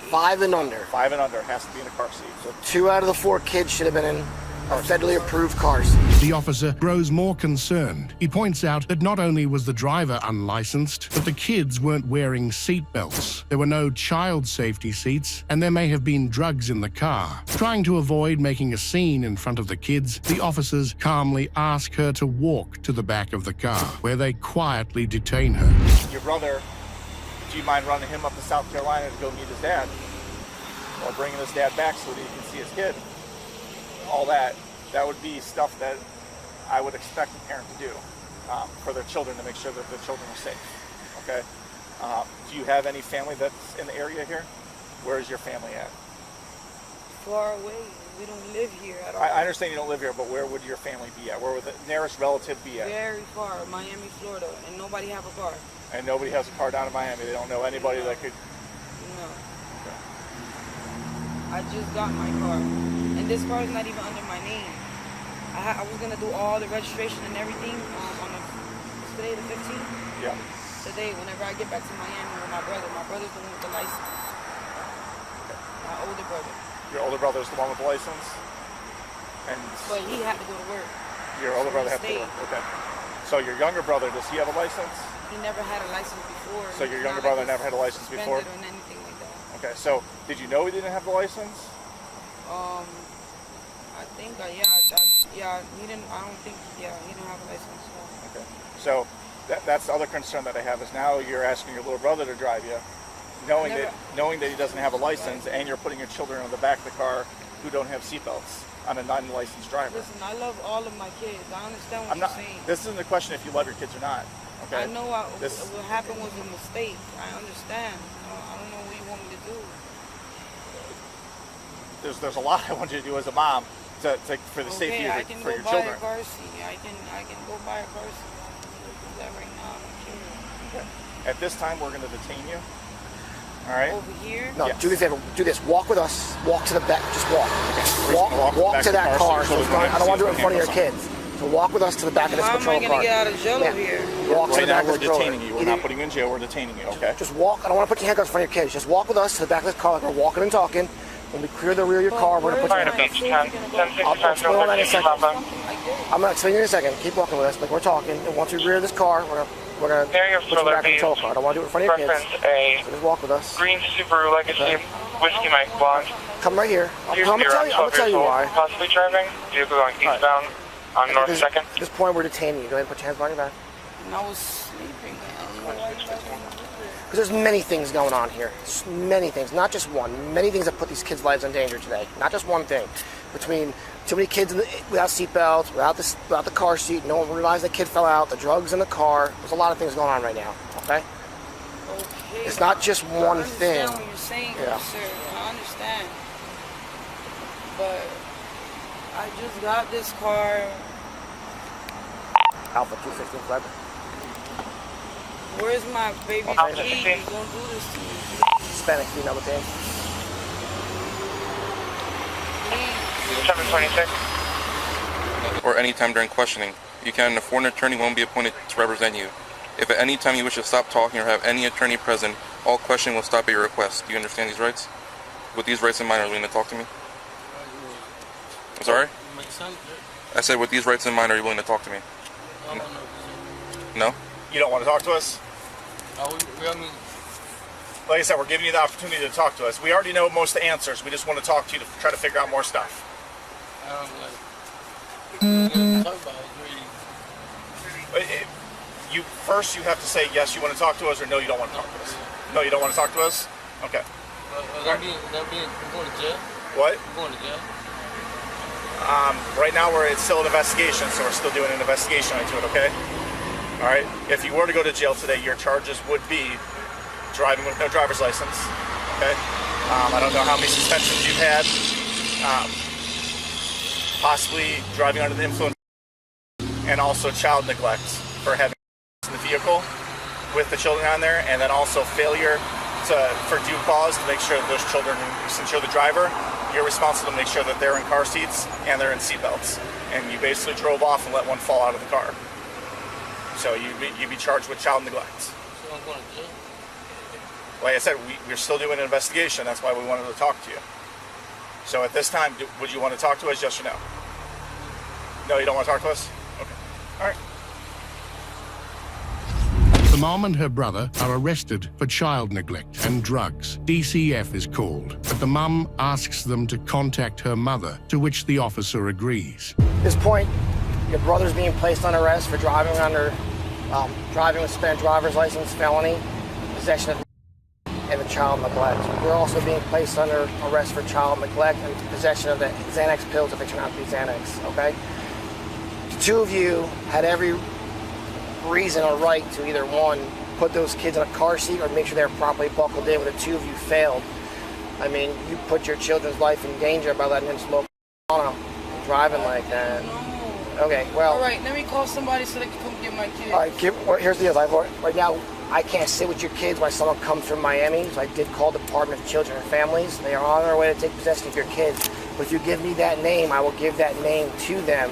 5 and under. 5 and under has to be in a car seat. So 2 out of the 4 kids should have been in a federally approved car seat. The officer grows more concerned. He points out that not only was the driver unlicensed, but the kids weren't wearing seat belts. There were no child safety seats, and there may have been drugs in the car. Trying to avoid making a scene in front of the kids, the officers calmly ask her to walk to the back of the car, where they quietly detain her. Your brother, do you mind running him up to South Carolina to go meet his dad? Or bringing his dad back so that he can see his kid? All that would be stuff that I would expect a parent to do for their children, to make sure that the children are safe. Okay. Do you have any family that's in the area here? Where is your family at? Far away. We don't live here at all. I understand you don't live here, but where would your family be at? Where would the nearest relative be at? Very far, Miami, Florida, and nobody have a car. And nobody has a car down in Miami. They don't know anybody that could. No. I just got my car, and this car is not even under my name. I was gonna do all the registration and everything on today, the 15th. Yeah. Today, whenever I get back to Miami with my brother. My brother's the one with the license. My older brother. Your older brother's the one with the license? But he had to go to work. Your older brother had to go to work, okay. So your younger brother, does he have a license? He never had a license before. So your younger brother never had a license before? Or anything like that. Okay, so did you know he didn't have the license? I think, he didn't, I don't think, he didn't have a license. No. Okay, so that's the other concern that I have is now you're asking your little brother to drive you, knowing that he doesn't have a license, and you're putting your children in the back of the car who don't have seatbelts on a non-licensed driver. Listen, I love all of my kids. I understand what you're saying. This isn't a question if you love your kids or not. Okay. I know what happened was a mistake. I understand. I don't know what you want me to do. There's a lot I want you to do as a mom for the safety of for your children. I can go buy a car seat. I can go buy a car seat. I can do that right now. I don't care. Okay. At this time, we're going to detain you. All right. Over here? No, yes. Do this. Walk with us. Walk to the back. Just walk. Okay. Walk to that car. I don't want to do it in front of your kids. So walk with us to the back of this patrol car. How am I going to get out of jail over here? Walk to the back we're detaining you. We're not putting you in jail. We're detaining you, okay? Just walk. I don't want to put your handcuffs in front of your kids. Just walk with us to the back of this car like we're walking and talking. When we clear the rear of your car, we're going to put you in I'll explain all that in a second. I'm going to explain in a second. Keep walking with us like we're talking. And once we rear this car, we're going to put you back in the patrol car. I don't want to do it in front of your kids. So just walk with us. Green Subaru Legacy, Whiskey Mike Blonde. Come right here. I'm going to tell you why. Possibly driving. Vehicle going eastbound on North 2nd. At this point, we're detaining you. Go ahead and put your hands behind your back. And I was sleeping. Because there's many things going on here. Many things, not just one. Many things that put these kids' lives in danger today. Not just one thing. Between too many kids without seatbelts, without the car seat, no one realized the kid fell out, the drugs in the car. There's a lot of things going on right now, okay? It's not just one thing. I understand what you're saying, sir. I understand. But I just got this car. Alpha 215 Flight. Where's my baby G? Don't do this to me. Hispanic female with 726. Or any time during questioning. You can, a foreign attorney won't be appointed to represent you. If at any time you wish to stop talking or have any attorney present, all questioning will stop at your request. Do you understand these rights? With these rights in mind, are you willing to talk to me? I'm sorry? I said, with these rights in mind, are you willing to talk to me? No? You don't want to talk to us? Like I said, we're giving you the opportunity to talk to us. We already know most of the answers. We just want to talk to you to try to figure out more stuff. First, you have to say yes, you want to talk to us, or no, you don't want to talk to us. No, you don't want to talk to us? Okay. That mean going to jail? What? Going to jail? Right now, it's still an investigation, so we're still doing an investigation into it, okay? All right. If you were to go to jail today, your charges would be driving with no driver's license. Okay. I don't know how many suspensions you've had. Possibly driving under the influence, and also child neglect for having in the vehicle with the children on there, and then also failure for due cause to make sure that those children, since you're the driver, you're responsible to make sure that they're in car seats and they're in seatbelts. And you basically drove off and let one fall out of the car. So you'd be charged with child neglect. So I'm going to jail? Like I said, we're still doing an investigation. That's why we wanted to talk to you. So at this time, would you want to talk to us, yes or no? No, you don't want to talk to us? Okay. All right. The mom and her brother are arrested for child neglect and drugs. DCF is called, but the mum asks them to contact her mother, to which the officer agrees. At this point, your brother's being placed on arrest for driving with suspended driver's license, felony, possession of and the child neglect. We're also being placed under arrest for child neglect and possession of the Xanax pills if they turn out to be Xanax, okay? The two of you had every reason or right to either one, put those kids in a car seat or make sure they're properly buckled in, but the two of you failed. I mean, you put your children's life in danger by letting them smoke marijuana and driving like that. Okay, well... All right, let me call somebody so they can come get my kids. All right, here's the deal. Right now, I can't sit with your kids while someone comes from Miami, so I did call the Department of Children and Families. They are on their way to take possession of your kids. But if you give me that name, I will give that name to them,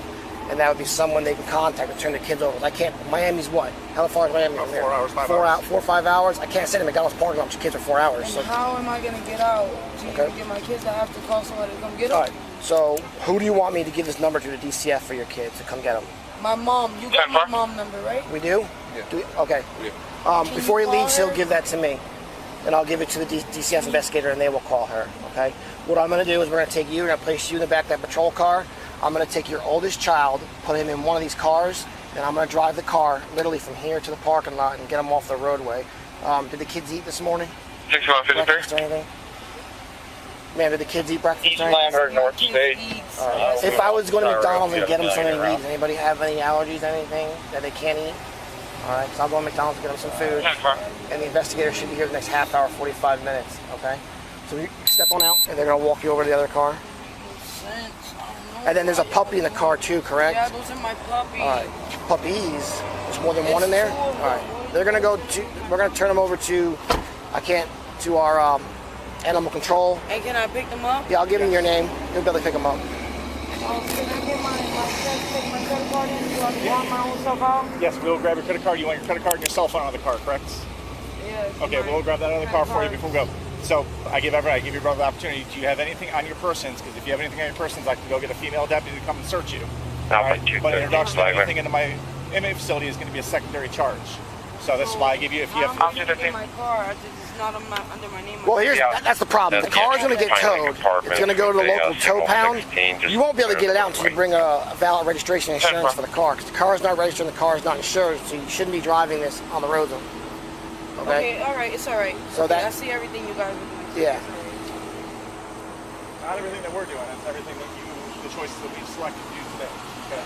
and that would be someone they can contact to turn the kids over. I can't... Miami's what? How far is Miami from here? 4 hours, 5 hours. 4 or 5 hours? I can't sit in McDonald's parking lot with your kids for 4 hours. And how am I going to get out? Do you get my kids? I have to call somebody to come get them? All right, so who do you want me to give this number to the DCF for your kids to come get them? My mom. You got my mom number, right? We do? Yeah. Okay. Before he leaves, he'll give that to me. And I'll give it to the DCF investigator, and they will call her, okay? What I'm going to do is we're going to take you, we're going to place you in the back of that patrol car. I'm going to take your oldest child, put him in one of these cars, and I'm going to drive the car literally from here to the parking lot and get them off the roadway. Did the kids eat this morning? 6153. Breakfast or anything? Ma'am, did the kids eat breakfast? East Lambert, North State. If I was going to McDonald's and get them something to eat, does anybody have any allergies, anything that they can't eat? All right, so I'll go to McDonald's and get them some food. And the investigator should be here the next half hour, 45 minutes, okay? So you step on out, and they're going to walk you over to the other car. And then there's a puppy in the car too, correct? Yeah, those are my puppies. All right, puppies. There's more than one in there? All right, they're going to go to, we're going to turn them over to, to our animal control. Hey, can I pick them up? Yeah, I'll give him your name. You'll be able to pick them up. Can I get my credit card in? Do I want my own stuff out? Yes, we'll grab your credit card. You want your credit card and your cell phone out of the car, correct? Yeah. Okay, we'll grab that out of the car for you before we go. So I give your brother the opportunity. Do you have anything on your persons? Because if you have anything on your persons, I can go get a female deputy to come and search you. All right? But introduction of anything into my inmate facility is going to be a secondary charge. So that's why I give you, if you have... in my car, it's not under my name. Well, that's the problem. The car's going to get towed. It's going to go to the local tow pound. You won't be able to get it out until you bring a valid registration and insurance for the car. Because the car is not registered and the car is not insured, so you shouldn't be driving this on the roads. Okay, all right, it's all right. So I see everything you guys are doing. Yeah. Not everything that we're doing. It's everything that the choices that we've selected to do today. Okay.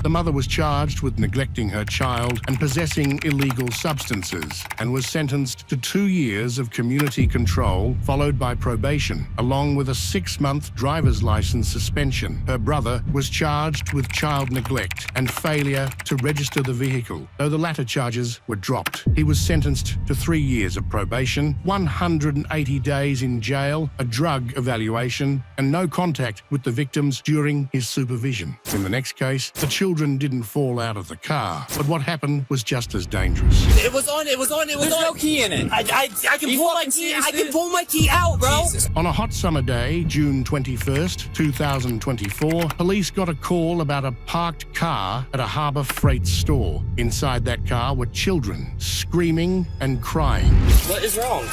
The mother was charged with neglecting her child and possessing illegal substances and was sentenced to 2 years of community control, followed by probation, along with a 6-month driver's license suspension. Her brother was charged with child neglect and failure to register the vehicle, though the latter charges were dropped. He was sentenced to 3 years of probation, 180 days in jail, a drug evaluation, and no contact with the victims during his supervision. In the next case, the children didn't fall out of the car, but what happened was just as dangerous. It was on. There's no key in it. I can pull my key. I can pull my key out, bro. Jesus. On a hot summer day, June 21st, 2024, police got a call about a parked car at a Harbor Freight store. Inside that car were children screaming and crying. What is wrong?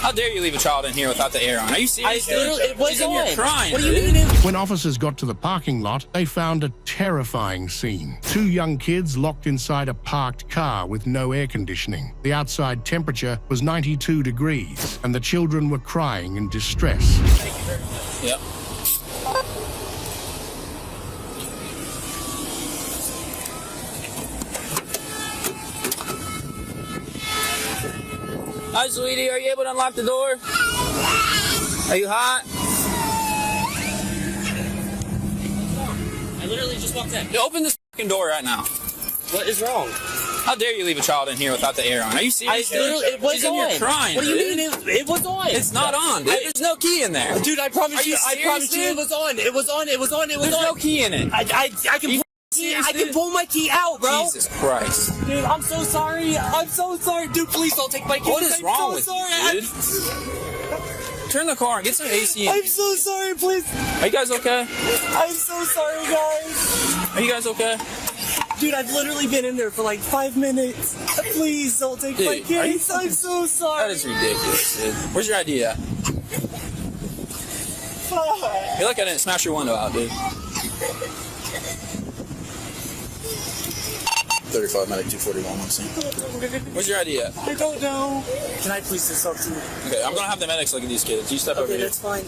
How dare you leave a child in here without the air on? Are you serious? It was on. You're crying. What do you mean? When officers got to the parking lot, they found a terrifying scene. 2 young kids locked inside a parked car with no air conditioning. The outside temperature was 92 degrees, and the children were crying in distress. Yep. Hi, sweetie. Are you able to unlock the door? Are you hot? I literally just walked in. Open this fucking door right now. What is wrong? How dare you leave a child in here without the air on? Are you serious? It was on. You're crying. What do you mean? It was on. It's not on, dude. There's no key in there. Dude, I promise you. I promise you, it was on. It was on. It was on. It was on. There's no key in it. I can pull my key out, bro. Jesus Christ. Dude, I'm so sorry. I'm so sorry. Dude, please don't take my key. What is wrong with you, dude? Turn the car and get some AC in. I'm so sorry, please. Are you guys okay? I'm so sorry, guys. Are you guys okay? Dude, I've literally been in there for like 5 minutes. Please don't take my keys. I'm so sorry. That is ridiculous, dude. Where's your ID at? You're like I didn't smash your window out, dude. 35 medic 241 on scene. Where's your ID at? I don't know. Can I please just talk to you? Okay, I'm gonna have the medics look at these kids. You step over here. Okay, that's fine.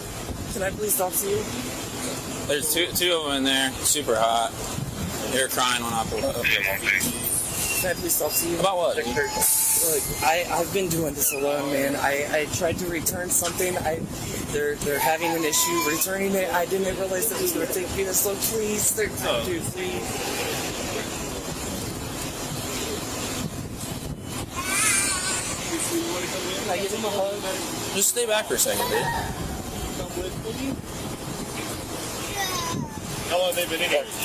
Can I please talk to you? There's two of them in there, super hot. They're crying when I pull up. Can I please talk to you? About what? Look, I've been doing this alone, man. I tried to return something. They're having an issue returning it. I didn't realize that it was going to take me this long. Please, dude, please. Can I give him a hug? Just stay back for a second, dude. How long have they been in here? It's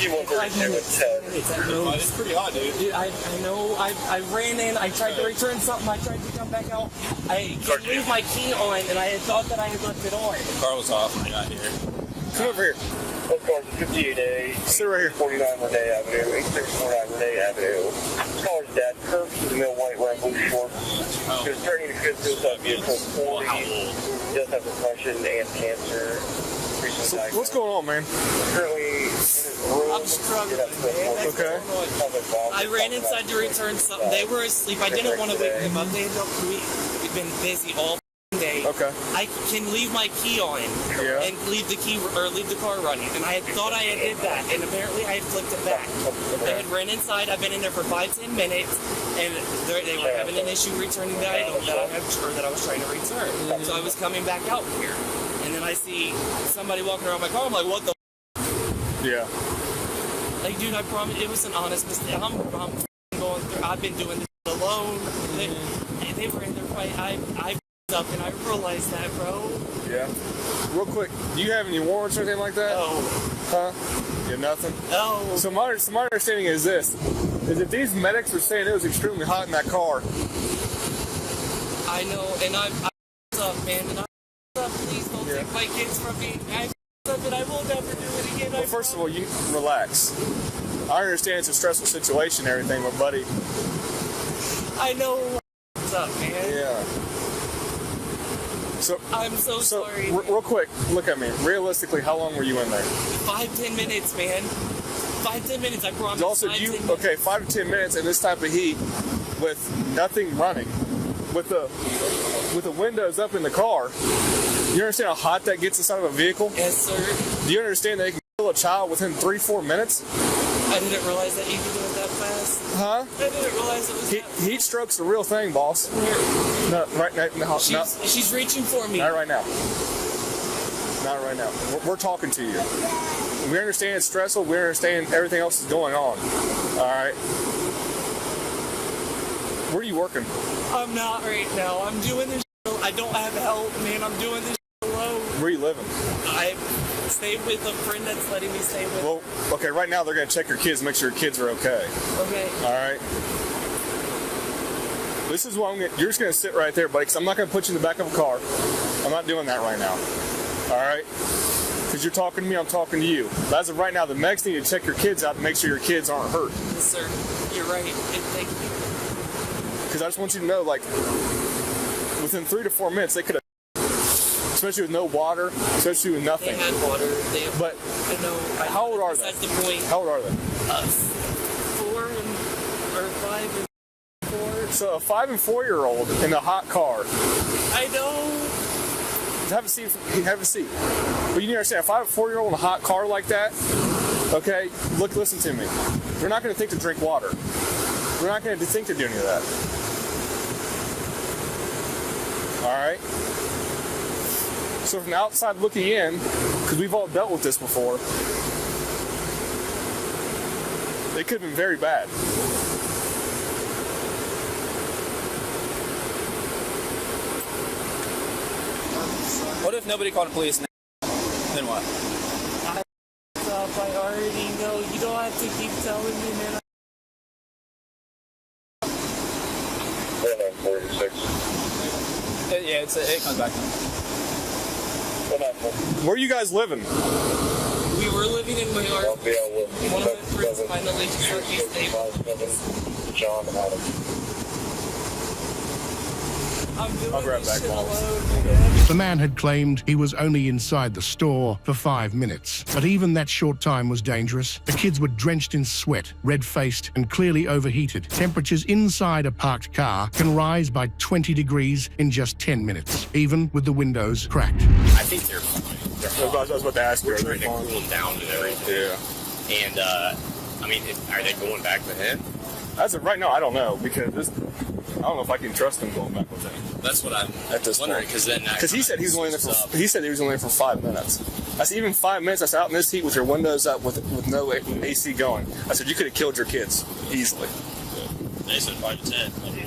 pretty hot, dude. Dude, I know. I ran in. I tried to return something. I tried to come back out. I could leave my key on, and I had thought that I had left it on. The car was off when I got here. Come over here. Both cars are 58A, sit right here. 49 Renee Avenue, 8649 Renee Avenue. Caller's dad, curves to the middle white wearing blue shorts. He was turning to good suicide vehicle 40. Does have depression and cancer. So what's going on, man? Currently in his room. I'm struggling, man. Okay. I ran inside to return something. They were asleep. I didn't want to wake them up. We've been busy all day. Okay. I can leave my key on and leave the car running. And I had thought I did that, and apparently I had flipped it back. I had ran inside. I've been in there for 5-10 minutes, and they were having an issue returning the item that I was trying to return. So I was coming back out here, and then I see somebody walking around my car. I'm like, what the? Yeah. Like, dude, I promise it was an honest mistake. I'm going through. I've been doing this alone. They were in their fight. I up and I realized that, bro. Yeah. Real quick, do you have any warrants or anything like that? No. Huh? You have nothing? No. So my understanding is this, is that these medics were saying it was extremely hot in that car. I know, and I'm up, man, and I'm up. Please don't take my kids from me. I'm up and I will never do it again. Well, first of all, you relax. I understand it's a stressful situation and everything, but buddy. I know what's up, man. Yeah. So I'm so sorry. Real quick, look at me. Realistically, how long were you in there? 5-10 minutes, man. 5-10 minutes, I promise. Also, 5 to 10 minutes in this type of heat with nothing running, with the windows up in the car. You understand how hot that gets inside of a vehicle? Yes, sir. Do you understand that you can kill a child within 3-4 minutes? I didn't realize that you could do it that fast. Huh? I didn't realize it was that fast. Heat stroke's a real thing, boss. No, right now. No, she's reaching for me. Not right now. Not right now. We're talking to you. We understand it's stressful. We understand everything else is going on. All right. Where are you working? I'm not right now. I'm doing this. I don't have help, man. I'm doing this alone. Where are you living? I stay with a friend that's letting me stay with. Well, okay. Right now they're gonna check your kids, make sure your kids are okay. Okay. All right. This is what you're just gonna sit right there, buddy. Because I'm not gonna put you in the back of a car. I'm not doing that right now. All right. Because you're talking to me, I'm talking to you. But as of right now, the medics need to check your kids out to make sure your kids aren't hurt. Yes, sir. You're right. Thank you. Because I just want you to know, like, within 3 to 4 minutes, they could have, especially with no water, especially with nothing. They had water. But I know. How old are they? That's the point. How old are they? 4 or 5 and 4. So a 5 and 4-year-old in a hot car. I know. Have a seat. Have a seat. But you need to understand, a 5 and 4-year-old in a hot car like that. Okay, listen to me. We're not going to think to drink water. We're not going to think to do any of that. All right. So from the outside looking in, because we've all dealt with this before, it could have been very bad. What if nobody called the police now? Then what? I already know. You don't have to keep telling me, man. 46. Yeah, it comes back. Where are you guys living? We were living in my yard. One of my friends finally stayed. John and Adam. I'll grab back The man had claimed he was only inside the store for 5 minutes. But even that short time was dangerous. The kids were drenched in sweat, red-faced, and clearly overheated. Temperatures inside a parked car can rise by 20 degrees in just 10 minutes, even with the windows cracked. I think they're fine. I was about to ask you. We're trying to cool them down and everything. Yeah. And, I mean, are they going back with him? As of right now, I don't know, because I don't know if I can trust him going back with him. That's what I'm at this wondering, because he said he was only there for he said he was only there for 5 minutes. I said even 5 minutes. That's out in this heat with your windows up with no AC going. I said you could have killed your kids easily. Yeah. They said 5 to 10. Yeah. I mean,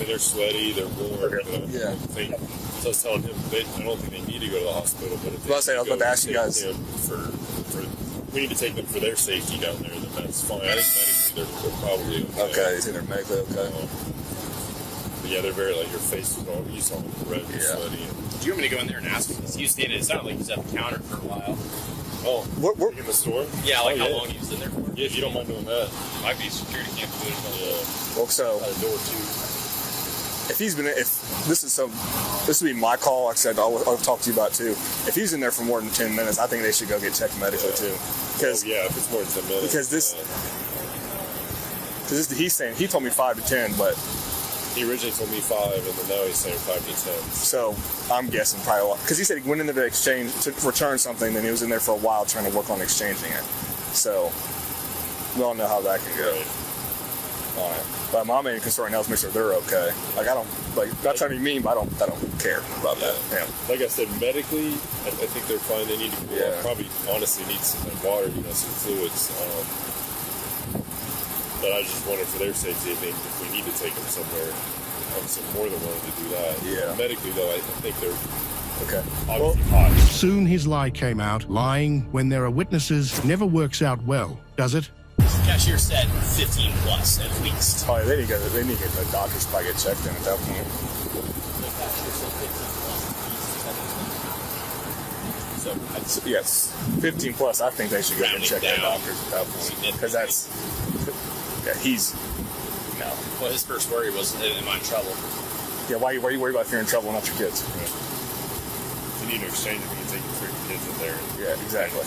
they're sweaty, they're warm. Yeah. So I was telling him, I don't think they need to go to the hospital, but if I was about to ask you guys. We need to take them for their safety down there, then that's fine. I think medically they're probably okay. Okay, you think they're medically okay? But yeah, they're very, like, your face is all, you saw them red and sweaty. Do you want me to go in there and ask him? He was standing, it sounded like he was at the counter for a while. Oh, we're in the store? Yeah, like how long he was in there for? Yeah, if you don't mind doing that. Might be security camp footage on the Well, so door too. If this would be my call. Like I said, I'll talk to you about it too. If he's in there for more than 10 minutes, I think they should go get checked medically too. Because if it's more than 10 minutes. Because he's saying he told me 5 to 10, but He originally told me 5, and then now he's saying 5 to 10. So I'm guessing probably a lot. Because he said he went in there to return something, and he was in there for a while trying to work on exchanging it. So we all know how that can go. On it. But my main concern now is make sure they're okay. Like, I don't, like, not trying to be mean, but I don't care about that. Yeah. Like I said, medically, I think they're fine. They need to cool off. Probably, honestly, need some water, some fluids. But I just wondered for their safety, I think if we need to take them somewhere, I'm more than willing to do that. Yeah. Medically, though, I think they're obviously hot. Soon his lie came out. Lying when there are witnesses never works out well, does it? Cashier said 15 plus at least. Oh, they need to get the doctors probably get checked in at that point. So yes, 15 plus. I think they should go and check their doctors at that point because that's he's no. Well, his first worry was, am I in trouble? Yeah, why are you worried about if you're in trouble, not your kids? Right. If you need to exchange it, you can take your kids in there. Yeah, exactly.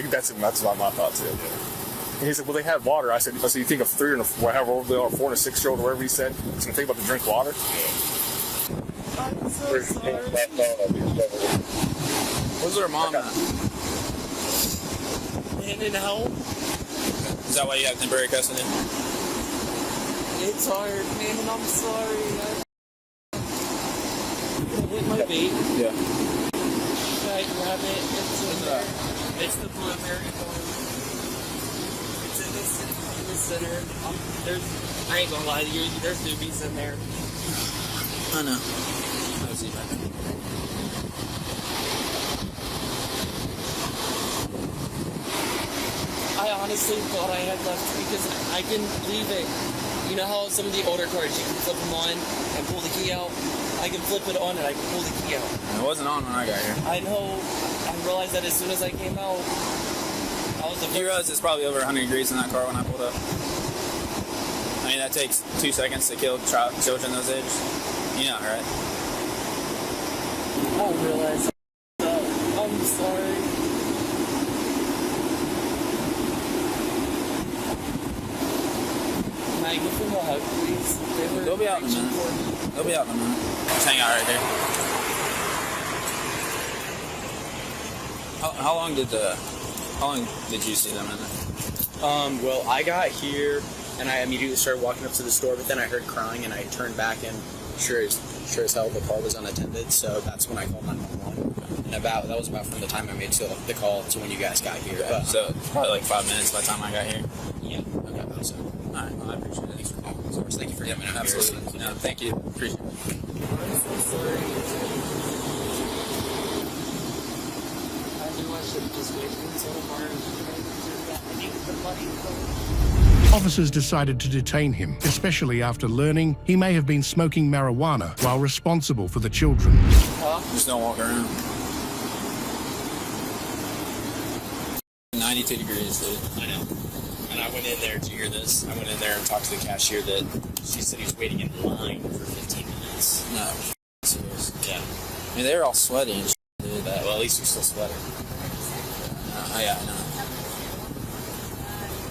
That's what my thought too. Yeah. And he said, well, they have water. I said, so you think of 3 and a 4 and a 6-year-old, or whatever he said, he's going to think about to drink water? I'm so sorry. Where's their mom at? In help. Is that why you have temporary custody? It's hard, man. I'm sorry. I hit my bait. Yeah. I grab it. It's in there. It's the blueberry one. In the center. I ain't gonna lie to you, there's newbies in there. I know. I see that. I honestly thought I had left because I didn't leave it. You know how some of the older cars, you can flip them on and pull the key out? I can flip it on and I can pull the key out. It wasn't on when I got here. I know. I realized that as soon as I came out. You realize it's probably over 100 degrees in that car when I pulled up? I mean, that takes 2 seconds to kill children those ages. You know, right? I realize that. I'm sorry. Can I give them a hug, please? They'll be out in a minute. They'll be out in a minute. Just hang out right there. How long did you see them in there? Well, I got here and I immediately started walking up to the store, but then I heard crying and I turned back and sure as hell the car was unattended, so that's when I called 911. And that was about from the time I made the call to when you guys got here. Okay. So probably like 5 minutes by the time I got here. Yeah. Okay. So, alright, well, I appreciate it. Thanks for calling. Of course, thank you for letting me know. Absolutely. No, thank you. Appreciate it. I'm so sorry. I knew I should have just waited until tomorrow to do that. I needed the money. Officers decided to detain him, especially after learning he may have been smoking marijuana while responsible for the children. Just don't walk around. 92 degrees, dude. I know. And I went in there, did you hear this? I went in there and talked to the cashier that she said he was waiting in line for 15 minutes. No. Serious. Yeah. I mean, they were all sweaty and shit, dude. Well, at least you're still sweating. Yeah, I know.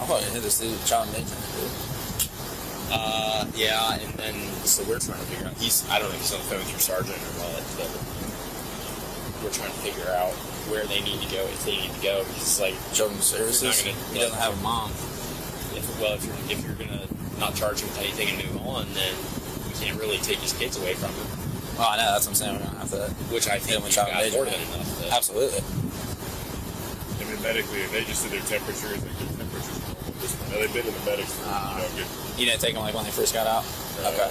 I'll probably hit this dude with child endangerment, dude. Yeah, and then, so we're trying to figure out, I don't know if he's on the phone with your sergeant or what, but we're trying to figure out where they need to go, if they need to go, because it's like, children's services, he doesn't have a mom. If you're gonna not charge him with anything and move on, then we can't really take his kids away from him. Oh, I know, that's what I'm saying, we're gonna have to, which I think child endangerment. Absolutely. I mean, medically, they just said their temperature is like their temperature's normal. Now, they've been in the medics for, You didn't take them like when they first got out? Okay.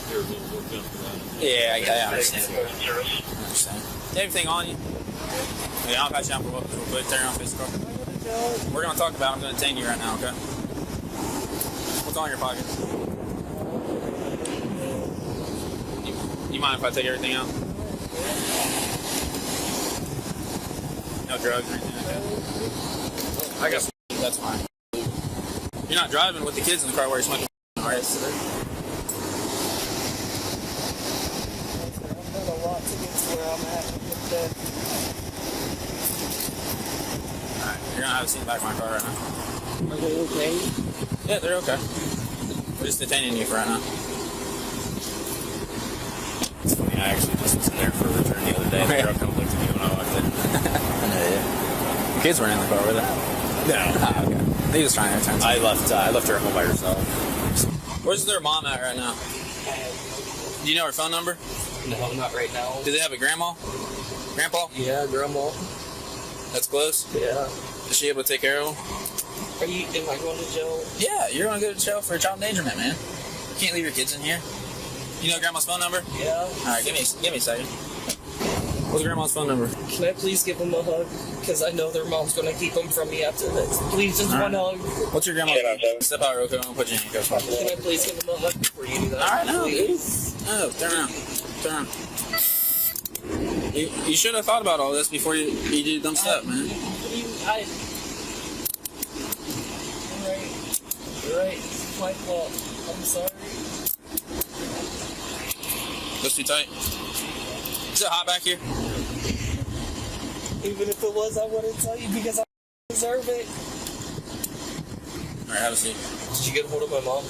They were a little worked up for that. Yeah, I understand. I understand. You have anything on you? Yeah, I'll pat you down real quick. Turn off this car. We're going to talk about it. I'm going to detain you right now, okay? What's on your pocket? You mind if I take everything out? No drugs or anything like that? I guess that's fine. You're not driving with the kids in the car while you're smoking, are you? I've done a lot to get to where I'm at with the... Alright, you're gonna have a seat back in my car right now. Are they okay? Yeah, they're okay. We're just detaining you for right now. kids weren't in the car, were they? No. Oh, okay. They was trying to return something. I left her at home by herself. Where's their mom at right now? Do you know her phone number? No, not right now. Do they have a grandma? Grandpa? Yeah, grandma. That's close? Yeah. Is she able to take care of them? Am I going to jail? Yeah, you're going to go to jail for child endangerment, man. You can't leave your kids in here. You know grandma's phone number? Yeah. Alright, give me a second. What's grandma's phone number? Can I please give them a hug? Because I know their mom's going to keep them from me after this. Please, just one hug. What's your grandma's name? Step out real quick. I'm going to put you in handcuffs. Can I please give them a hug before you do that? Alright, no. Please. Oh, turn around. Turn around. You should have thought about all this before you did dumb stuff, man. You're right. It's my fault. I'm sorry. That's too tight. Is it hot back here? Even if it was, I wouldn't tell you because I deserve it. Alright, have a seat. Did you get a hold of my mom?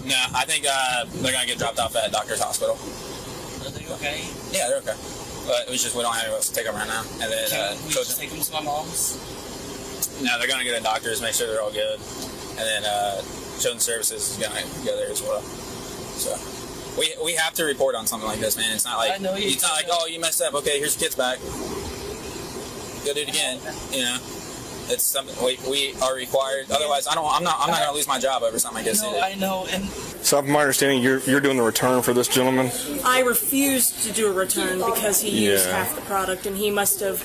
No, I think they're gonna get dropped off at Doctor's Hospital. Are they okay? Yeah, they're okay. But it was just we don't have anyone else to take them right now. And then we just take them to my mom's? No, they're gonna get a doctor's, make sure they're all good, and then Children's Services is gonna go there as well. So we have to report on something like this, man. It's not like it's not like, oh, you messed up. Okay, here's your kids back. Go do it again. You know, it's something we are required. Otherwise, I'm not gonna lose my job over something like this. I know. And So, from my understanding, you're doing the return for this gentleman. I refused to do a return because he used half the product, and he must have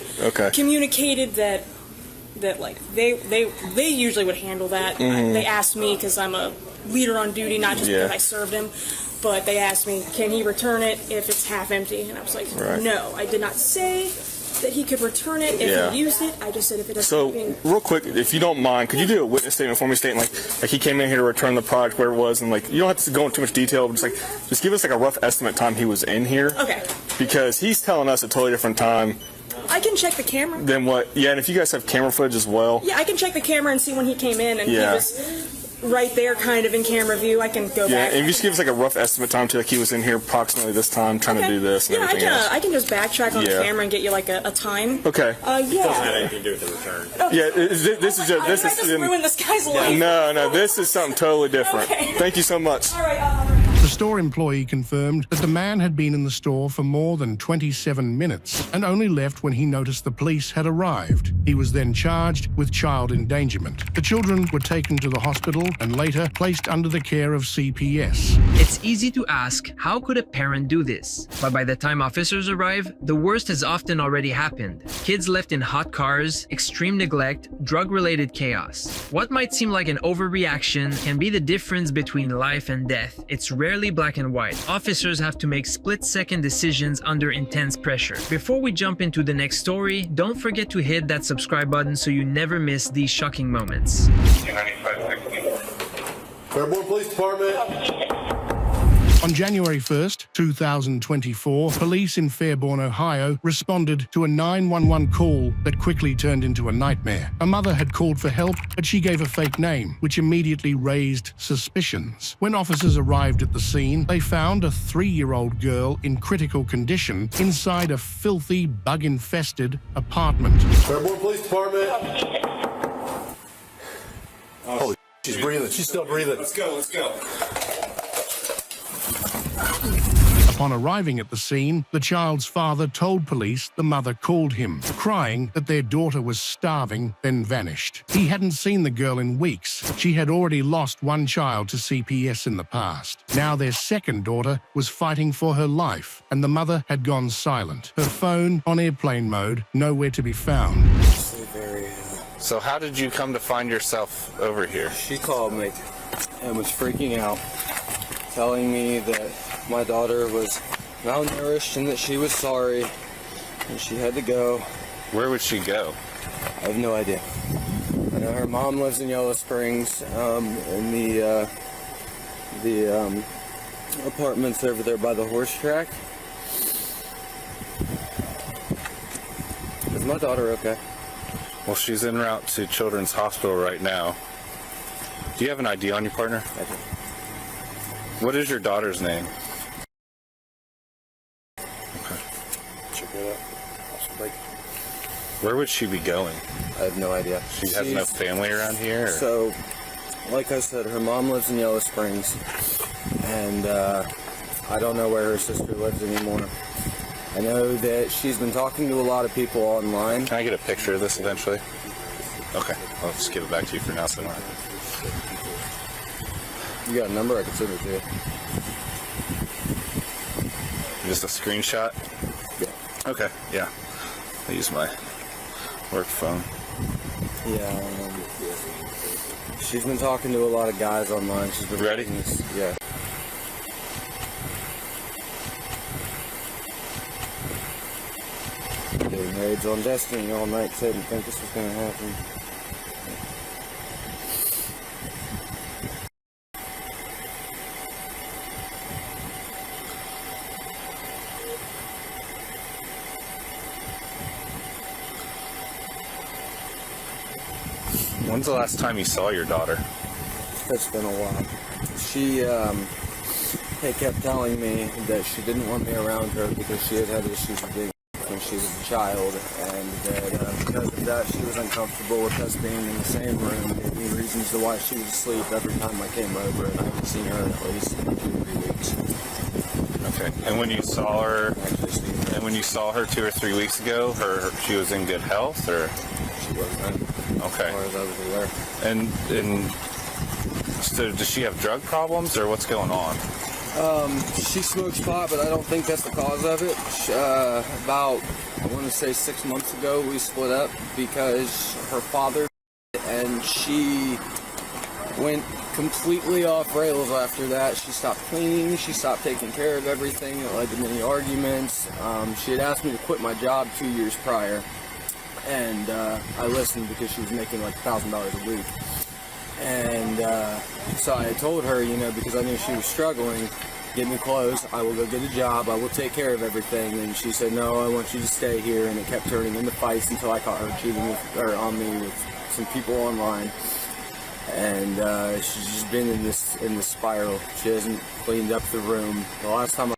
communicated that like they usually would handle that. Mm-hmm. They asked me because I'm a leader on duty, not just because I served him. But they asked me, can he return it if it's half empty? And I was like, no. I did not say that he could return it if he used it. I just said if it doesn't. So, real quick, if you don't mind, could you do a witness statement for me, stating like he came in here to return the product where it was, and like you don't have to go into too much detail, but just give us like a rough estimate time he was in here. Okay. Because he's telling us a totally different time I can check the camera. than what. Yeah, and if you guys have camera footage as well. Yeah, I can check the camera and see when he came in, and he was right there, kind of in camera view. I can go back. Yeah, and if you just give us like a rough estimate time to like he was in here approximately this time trying to do this and everything else. I can just backtrack on the camera and get you like a time. Okay. It doesn't have anything to do with the return. Yeah, this is just ruin this guy's life. No, this is something totally different. Okay. Thank you so much. All right. The store employee confirmed that the man had been in the store for more than 27 minutes and only left when he noticed the police had arrived. He was then charged with child endangerment. The children were taken to the hospital and later placed under the care of CPS. It's easy to ask, how could a parent do this? But by the time officers arrive, the worst has often already happened. Kids left in hot cars, extreme neglect, drug-related chaos. What might seem like an overreaction can be the difference between life and death. It's rarely black and white. Officers have to make split-second decisions under intense pressure. Before we jump into the next story, don't forget to hit that subscribe button so you never miss these shocking moments. Fairborn Police Department. On January 1st, 2024, police in Fairborn, Ohio, responded to a 911 call that quickly turned into a nightmare. A mother had called for help, but she gave a fake name, which immediately raised suspicions. When officers arrived at the scene, they found a 3-year-old girl in critical condition inside a filthy, bug-infested apartment. Fairborn Police Department. Holy, she's breathing. She's still breathing. Let's go. Upon arriving at the scene, the child's father told police the mother called him, crying that their daughter was starving, then vanished. He hadn't seen the girl in weeks. She had already lost one child to CPS in the past. Now their second daughter was fighting for her life, and the mother had gone silent. Her phone on airplane mode, nowhere to be found. So how did you come to find yourself over here? She called me and was freaking out, telling me that my daughter was malnourished and that she was sorry and she had to go. Where would she go? I have no idea. I know her mom lives in Yellow Springs, in the apartments over there by the horse track. Is my daughter okay? Well, she's en route to Children's Hospital right now. Do you have an ID on your partner? I do. What is your daughter's name? Check it out. Where would she be going? I have no idea. She has no family around here? Or? So, like I said, her mom lives in Yellow Springs, and I don't know where her sister lives anymore. I know that she's been talking to a lot of people online. Can I get a picture of this eventually? Okay, I'll just give it back to you for now. So you got a number? I can send it to you. Just a screenshot? Yeah. Okay, yeah. I use my work phone. Yeah. She's been talking to a lot of guys online. She's been ready? Yeah. Getting raids on Destiny all night. Didn't think this was going to happen. When's the last time you saw your daughter? It's been a while. She kept telling me that she didn't want me around her because she had had issues with being when she was a child, and that because of that she was uncomfortable with us being in the same room. Gave me reasons to why she was asleep every time I came over, and I haven't seen her in at least 2 or 3 weeks. Okay. And when you saw her, 2 or 3 weeks ago, she was in good health, or she wasn't. Okay. As far as I was aware. And so does she have drug problems, or what's going on? She smokes pot, but I don't think that's the cause of it. About, I want to say 6 months ago, we split up because her father and she went completely off rails after that. She stopped cleaning, she stopped taking care of everything. It led to many arguments. She had asked me to quit my job 2 years prior, and I listened because she was making like $1,000 a week. And so I told her, because I knew she was struggling, get me clothes, I will go get a job, I will take care of everything. And she said, no, I want you to stay here. And it kept turning into fights until I caught her cheating on me with some people online. And she's just been in this spiral. She hasn't cleaned up the room. The last time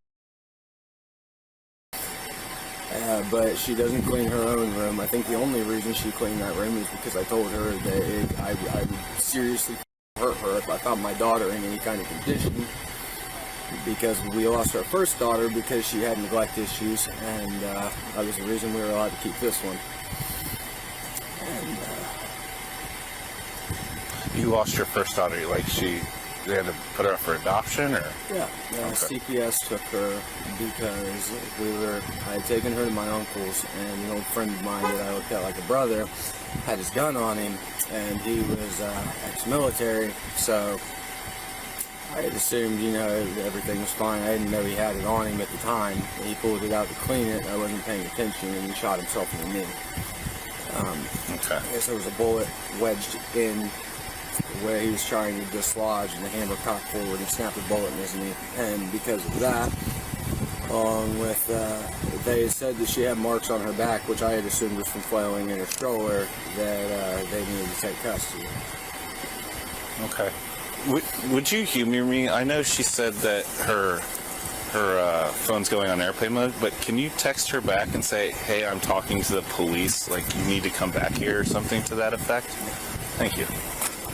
but she doesn't clean her own room. I think the only reason she cleaned that room is because I told her that I would seriously hurt her if I found my daughter in any kind of condition, because we lost our first daughter because she had neglect issues, and that was the reason we were allowed to keep this one. And you lost your first daughter, they had to put her up for adoption, or? Yeah, okay. CPS took her because I had taken her to my uncle's, and an old friend of mine that I looked at like a brother had his gun on him, and he was ex-military, so I had assumed, everything was fine. I didn't know he had it on him at the time. He pulled it out to clean it, I wasn't paying attention, and he shot himself in the knee. Okay. I guess there was a bullet wedged in where he was trying to dislodge, and the hammer cocked forward and snapped a bullet in his knee. And because of that, along with, they said that she had marks on her back, which I had assumed was from flailing in her stroller, that they needed to take custody. Okay. Would you humor me? I know she said that her phone's going on airplane mode, but can you text her back and say, hey, I'm talking to the police, you need to come back here, or something to that effect? Thank you.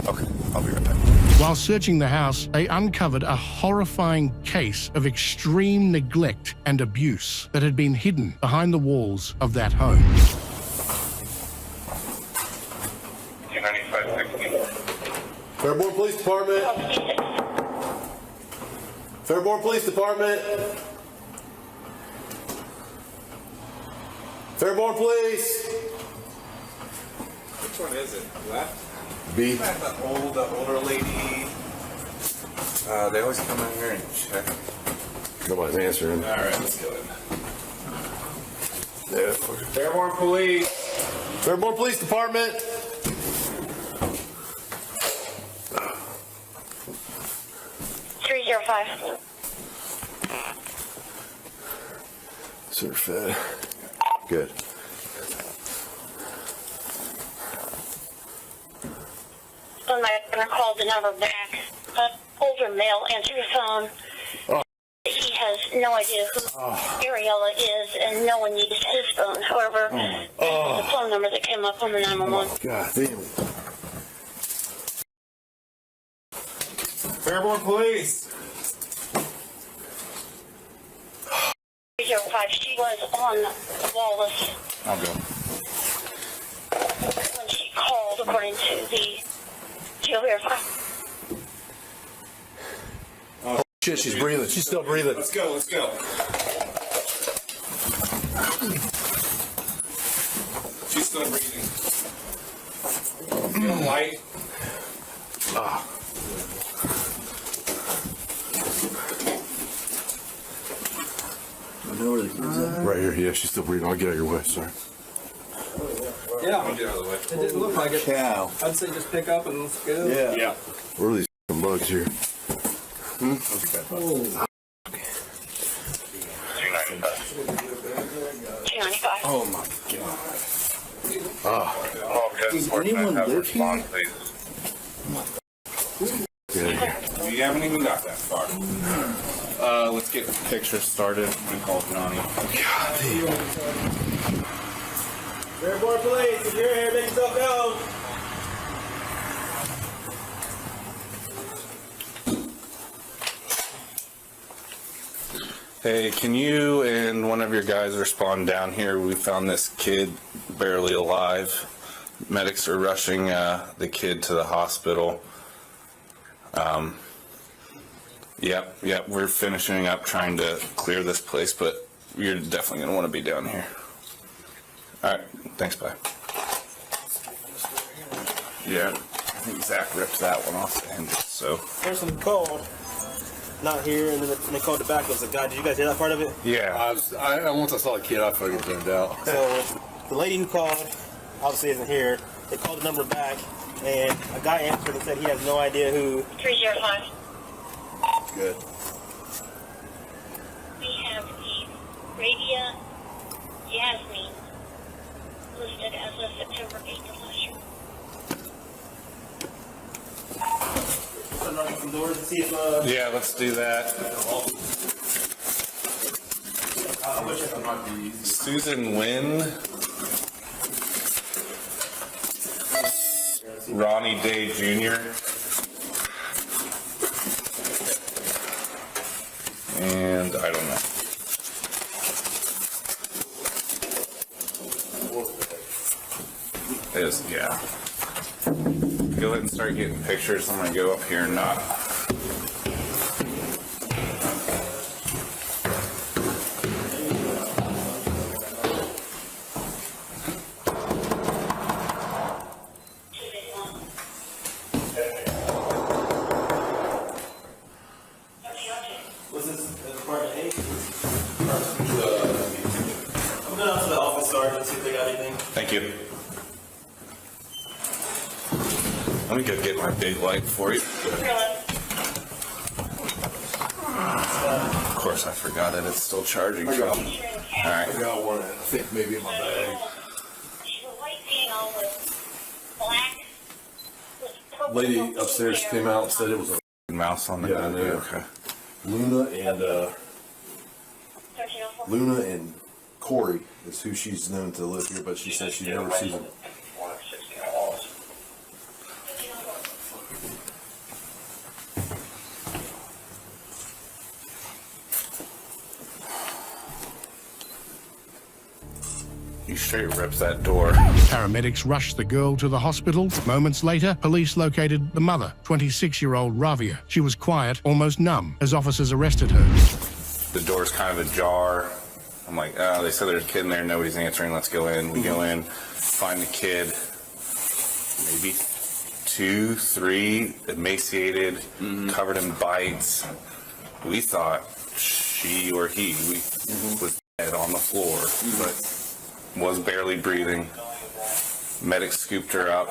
Okay, I'll be right back. While searching the house, they uncovered a horrifying case of extreme neglect and abuse that had been hidden behind the walls of that home. 295-16. Fairborn Police Department. Fairborn Police Department. Fairborn Police. Which one is it? Left? B. The older lady. They always come out here and check. Nobody's answering. All right, let's go in. Yeah. Fairborn Police. Fairborn Police Department. Surfed. Good. When my partner called the number back, older male answered the phone. Oh. He has no idea who Ariella is, and no one used his phone. However, the phone number that came up on the 911. God damn. Fairborn Police. 305. She was on Wallace I'll go. when she called, according to the jail verify. Oh shit, she's breathing. She's still breathing. Let's go. Let's go. She's still breathing. Feel light. Ah. I know where the kids at. Right here, yeah, she's still breathing. I'll get out of your way, sorry. Yeah. I'll get out of the way. It didn't look like it. Cow. I'd say just pick up and let's go. Yeah. Yeah. Where are these f***ing bugs here? Hmm? 295. Oh my god. Ah. Does anyone live here? We haven't even got that far. Let's get the picture started. We call Johnny. God damn. Airborne Police, if you're here, make yourself known. Hey, can you and one of your guys respond down here? We found this kid barely alive. Medics are rushing the kid to the hospital. Yep, we're finishing up trying to clear this place, but you're definitely going to want to be down here. All right, thanks, bye. Yeah, I think Zach ripped that one off the hinges, so. Person called, not here, and then they called the back. It was a guy. Did you guys hear that part of it? Yeah. Once I saw the kid, I fucking turned out. So the lady who called obviously isn't here. They called the number back, and a guy answered and said he has no idea who. 305. Good. We have the Radia Yasmin listed as of September 8th of last year. Knock on some doors to see if. Yeah, let's do that. Susan Wynn. Ronnie Day Jr. And I don't know. Yeah. Go ahead and start getting pictures. I'm gonna go up here and knock. Was this Department 8? I'm going out to the office sergeant, see if they got anything. Thank you. Let me go get my big light for you. Of course, I forgot it. It's still charging. I got All it. right. I got one, I think maybe in my bag. Lady upstairs came out and said it was a mouse on the gun. yeah. Okay. Luna and Corey is who she's known to live here, but she says she never sees them. He straight rips that door. Paramedics rushed the girl to the hospital. Moments later, police located the mother, 26-year-old Ravia. She was quiet, almost numb, as officers arrested her. The door's kind of ajar. I'm like, oh, they said there's a kid in there. Nobody's answering. Let's go in. We go in, find the kid. Maybe 2, 3, emaciated, covered in bites. We thought she or he was dead on the floor, but was barely breathing. Medics scooped her up,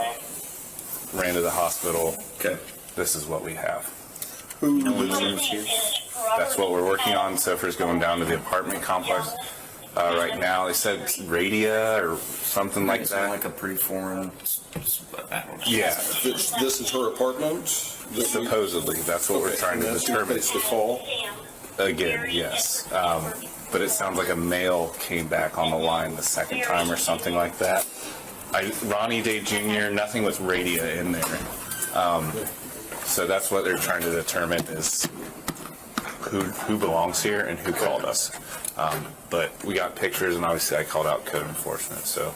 ran to the hospital. Okay. This is what we have. Who lives here? That's what we're working on. Sofer's going down to the apartment complex right now. They said Radia or something like that. Like a pretty foreign. Yeah. This is her apartment? Supposedly. That's what we're trying to determine. To call? again, yes. But it sounds like a male came back on the line the second time or something like that. Ronnie Day Jr., nothing with Radia in there. So that's what they're trying to determine is who belongs here and who called us. But we got pictures, and obviously I called out code enforcement. So,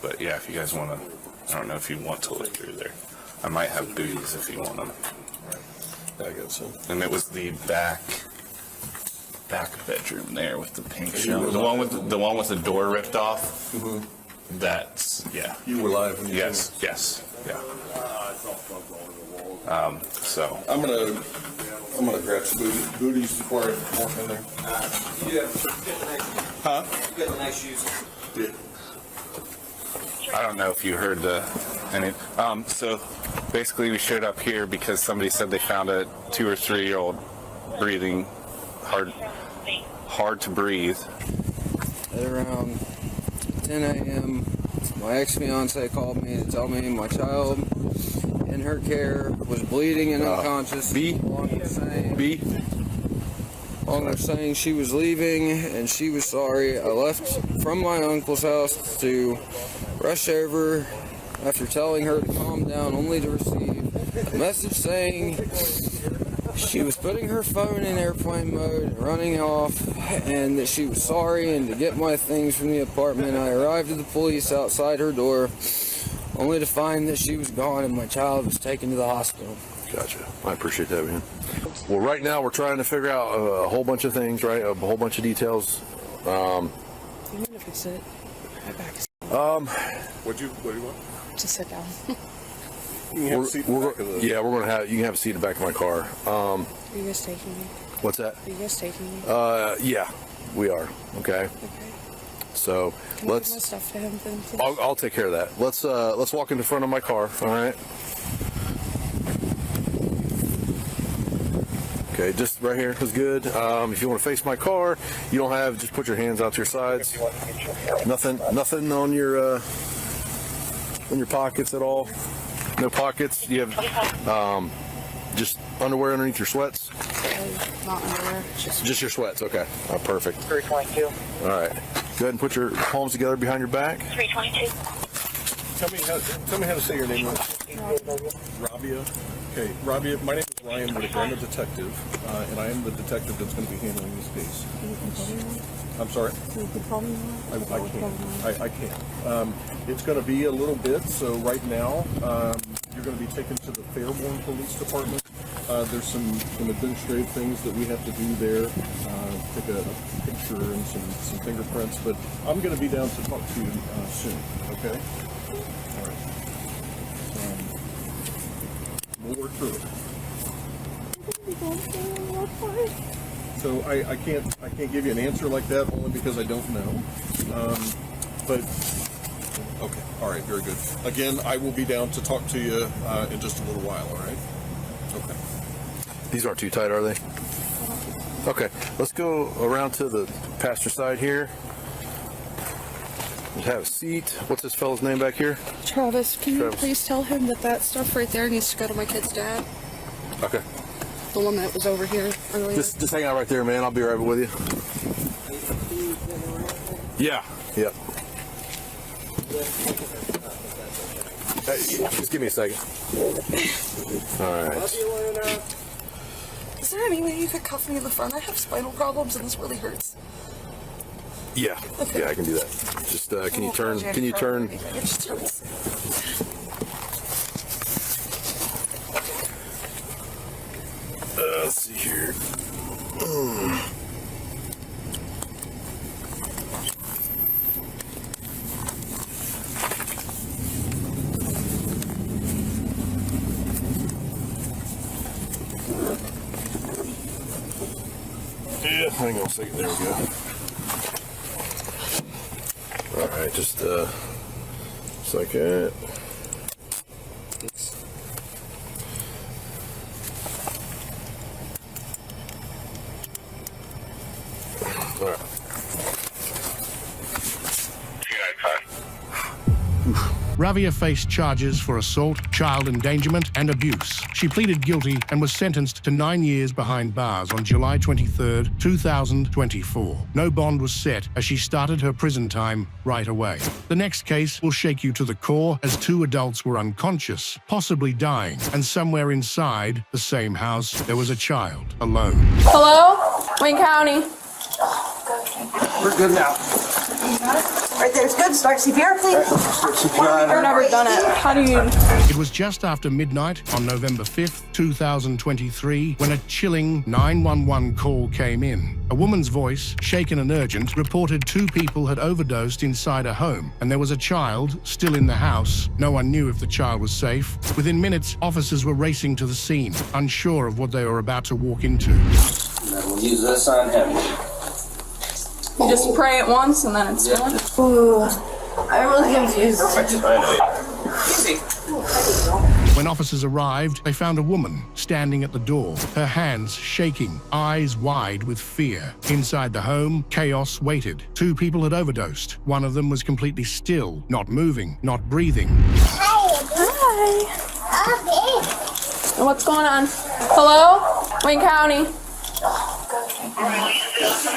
but yeah, if you guys want to, I don't know if you want to look through there. I might have booties if you want them. I guess so. And it was the back bedroom there with the pink show. The one with the door ripped off. Mm-hmm. That's You were live. When you yes. Yeah. So I'm gonna grab some booties before I walk in there. Huh? You got the nice shoes. Yeah. I don't know if you heard so basically we showed up here because somebody said they found a 2 or 3 year old breathing hard to breathe. At around 10 a.m., my ex-fiance called me to tell me my child in her care was bleeding and unconscious. Along with saying she was leaving and she was sorry. I left from my uncle's house to rush over after telling her to calm down, only to receive a message saying she was putting her phone in airplane mode and running off, and that she was sorry and to get my things from the apartment. I arrived at the police outside her door, only to find that she was gone and my child was taken to the hospital. Gotcha. I appreciate that, man. Well, right now we're trying to figure out a whole bunch of things, right? A whole bunch of details. You want to fix it? My back is... What do you want? Just sit down. You can have a seat in the back of the... Yeah, we're gonna have. You can have a seat in the back of my car. Are you guys taking me? What's that? Are you guys taking me? Yeah, we are. Okay. So Can I give my stuff to him then, please? I'll take care of that. Let's walk in the front of my car. All right. Okay, just right here is good. If you want to face my car, you don't have. Just put your hands out to your sides. Nothing on your pockets at all. No pockets. You have just underwear underneath your sweats. Not underwear. Just your sweats. Okay. Perfect. 322. All right. Go ahead and put your palms together behind your back. 322. Tell me how to say your name. Rabia. Okay, Rabia. My name is Ryan Riddick. I'm a detective, and I am the detective that's going to be handling this case. I'm sorry. I can't. It's going to be a little bit. So right now, you're going to be taken to the Fairborn Police Department. There's some administrative things that we have to do there. Take a picture and some fingerprints. But I'm going to be down to talk to you soon. Okay. All right. We'll work through it. So I can't give you an answer like that only because I don't know. But okay, all right, very good. Again, I will be down to talk to you in just a little while. All right. Okay. These aren't too tight, are they? Okay. Let's go around to the passenger side here. Just have a seat. What's this fellow's name back here? Travis, can you please tell him that stuff right there needs to go to my kid's dad? Okay. The one that was over here earlier. Just hang out right there, man. I'll be right with you. Yeah. Yep. Hey, just give me a second. All right. Is there any way you could cuff me in the front? I have spinal problems and this really hurts. Yeah. Okay. Yeah, I can do that. Just can you turn? Can you turn? Let's see here. Yeah, hang on a second. There we go. All right, just a second. All right. Ravia faced charges for assault, child endangerment, and abuse. She pleaded guilty and was sentenced to 9 years behind bars on July 23, 2024. No bond was set as she started her prison time right away. The next case will shake you to the core as 2 adults were unconscious, possibly dying, and somewhere inside the same house there was a child alone. Hello? Wayne County. We're good now. Right there, it's good. Start CPR, please. I've never done it. How do you... It was just after midnight on November 5th, 2023, when a chilling 911 call came in. A woman's voice, shaken and urgent, reported 2 people had overdosed inside a home, and there was a child still in the house. No one knew if the child was safe. Within minutes, officers were racing to the scene, unsure of what they were about to walk into. We'll use this on him. You just spray it once and then it's done? Ooh, I'm really confused. When officers arrived, they found a woman standing at the door, her hands shaking, eyes wide with fear. Inside the home, chaos waited. 2 people had overdosed. One of them was completely still, not moving, not breathing. Hi. What's going on? Hello? Wayne County.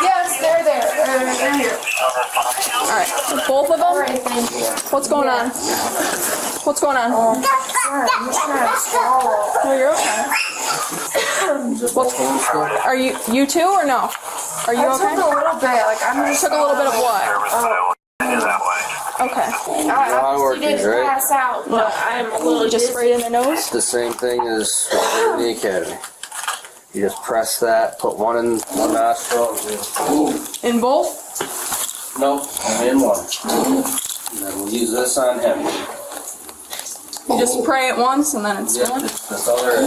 Yes, they're there. They're here. All right, both of them. What's going on? What's going on? Oh, you're okay. Are you too or no? Are you okay? I took a little bit. Like I'm just took a little bit of what? Okay. I work didn't right? pass out, but I'm a little just sprayed in the nose. It's the same thing as in the academy. You just press that, put one in one nostril. In both? Nope, only in one. And then we'll use this on him. You just spray it once and then it's done? That's all there is.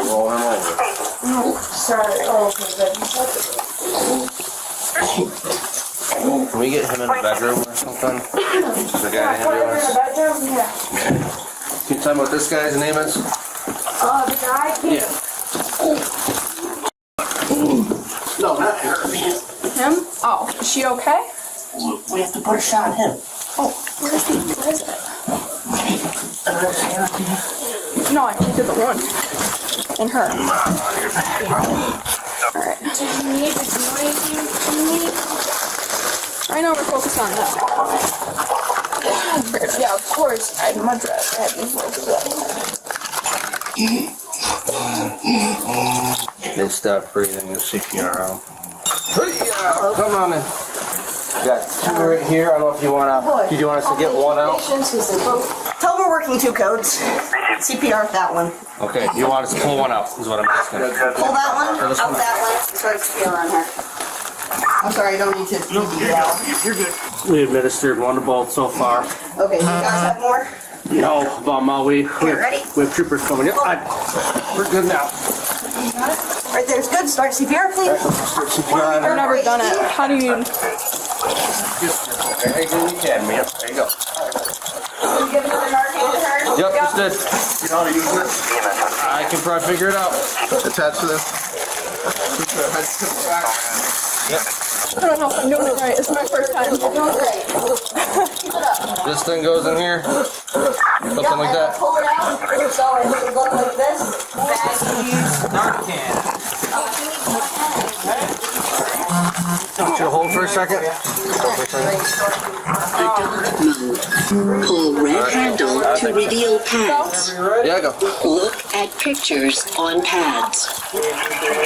Roll him over. Oh, sorry. Oh, okay, Can we get him in the bedroom or something? The guy in the ambulance? Yeah. Can you tell me what this guy's name is? The guy? Yeah. No, not her. Him? Oh, is she okay? We have to put a shot on him. Oh, where is it? No, I did the one. And her. Alright. I know we're focused on that. Yeah, of course. I'd much rather have you focus on that. They stop breathing the CPR out. Come on in. We got 2 right here. I don't know if you want us to get one out. Tell them we're working 2 codes. CPR that one. Okay, you want us to pull one out, is what I'm asking. Pull that one, out that one. Start CPR on her. I'm sorry, I don't need to do that. You're good. We administered 1 to both so far. Okay, you guys have more? No, Mama, we have troopers coming. Yep, we're good now. Right there, it's good. Start CPR, please. I've never done it. How do you... Hey, you can, man. There you go. You give another Narcan to her? Yep, just did. You know how to use it? I can probably figure it out. Attach to this. Yep. I don't know if I'm doing it right. It's my first time. You're doing great. This thing goes in here. Something like that. Pull it out. So it would look like this. Bag use Narcan. Should I hold for a second? Pull red handle to reveal pads. Yeah, go. Look at pictures on pads.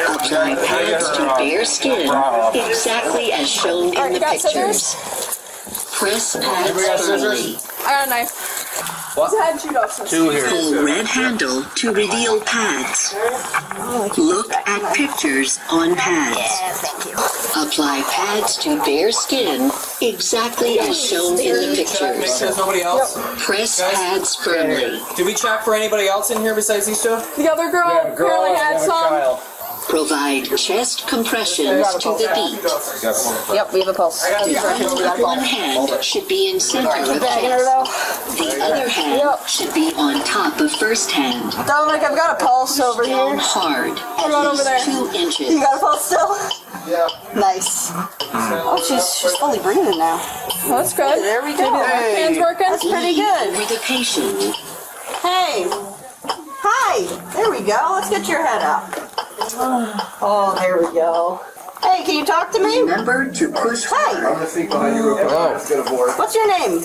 Apply pads to bare skin exactly as shown in the pictures. Press pads firmly. I got a knife. What? 2 here. Pull red handle to reveal pads. Look at pictures on pads. Apply pads to bare skin exactly as shown in the pictures. There's nobody else? Press pads firmly. Did we check for anybody else in here besides these 2? The other girl apparently had some. Provide chest compressions to the beat. Yep, we have a pulse. One hand should be in center of chest. The other hand should be on top of first hand. Dominic, I've got a pulse over here. Down hard, at least 2 inches. You got a pulse still? Yeah. Nice. Oh, she's fully breathing now. Well, that's good. There we go. Maybe the left hand's working. That's pretty good. With a patient. Hey. Hi. There we go. Let's get your head up. Oh, there we go. Hey, can you talk to me? Remember to push Hey. What's your name?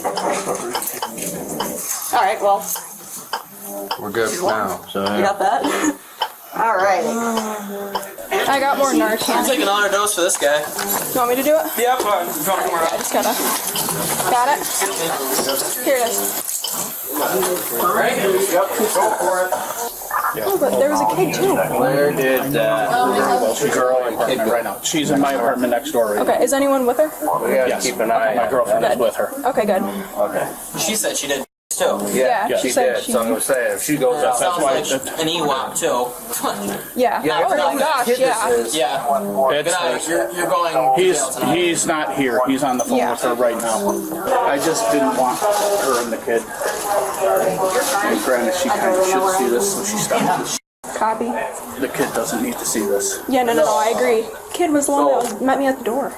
All right, well. We're good now. So You got that? All right. I got more Narcan. I'll take another dose for this guy. You want me to do it? Yeah, fine. I just gotta. Got it? Here it is. Alright, yep, go for it. Oh, but there was a kid too. Where did the girl and kid go? Right now, she's in my apartment next door right Okay, is anyone with her? We gotta keep an eye now. My girlfriend is Good. with her. Okay, good. Okay. She said she did too. Yeah, she said did. she- So I'm gonna say if she goes up, Sounds like an EWAP too. Yeah. Yeah, Oh my gosh, yeah. Yeah. Good night. You're going to jail tonight. He's not here. He's on the phone Yeah. with her right now. I just didn't want her and the kid. And granted, she kind of should see this, so she stopped. Copy. The kid doesn't need to see this. Yeah, no, I agree. Kid was the one that met me at the door.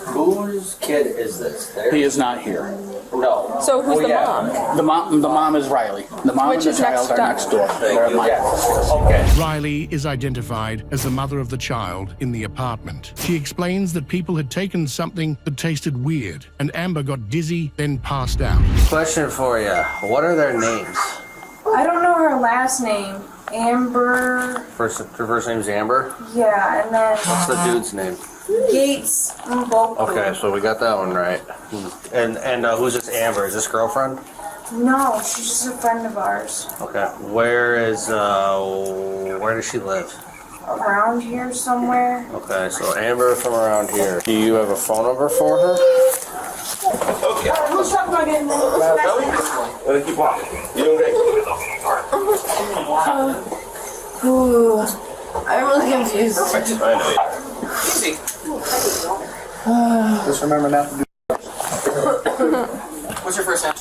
whose kid is this? He is not here. No. So who's the mom? The mom is Riley. The mom Which and the is child next are next door. They're at my house. Okay. Riley is identified as the mother of the child in the apartment. She explains that people had taken something that tasted weird, and Amber got dizzy, then passed out. Question for you. What are their names? I don't know her last name. Amber. Her first name's Amber? Yeah, and then What's the dude's name? Gates. Both. Okay, so we got that one right. And who's this Amber? Is this girlfriend? No, she's just a friend of ours. Okay. Where does she live? Around here somewhere. Okay, so Amber from around here. Do you have a phone number for her? Okay. Who's talking about getting Keep walking. You doing great. I'm really confused. Easy. Just remember not to do. What's your first name?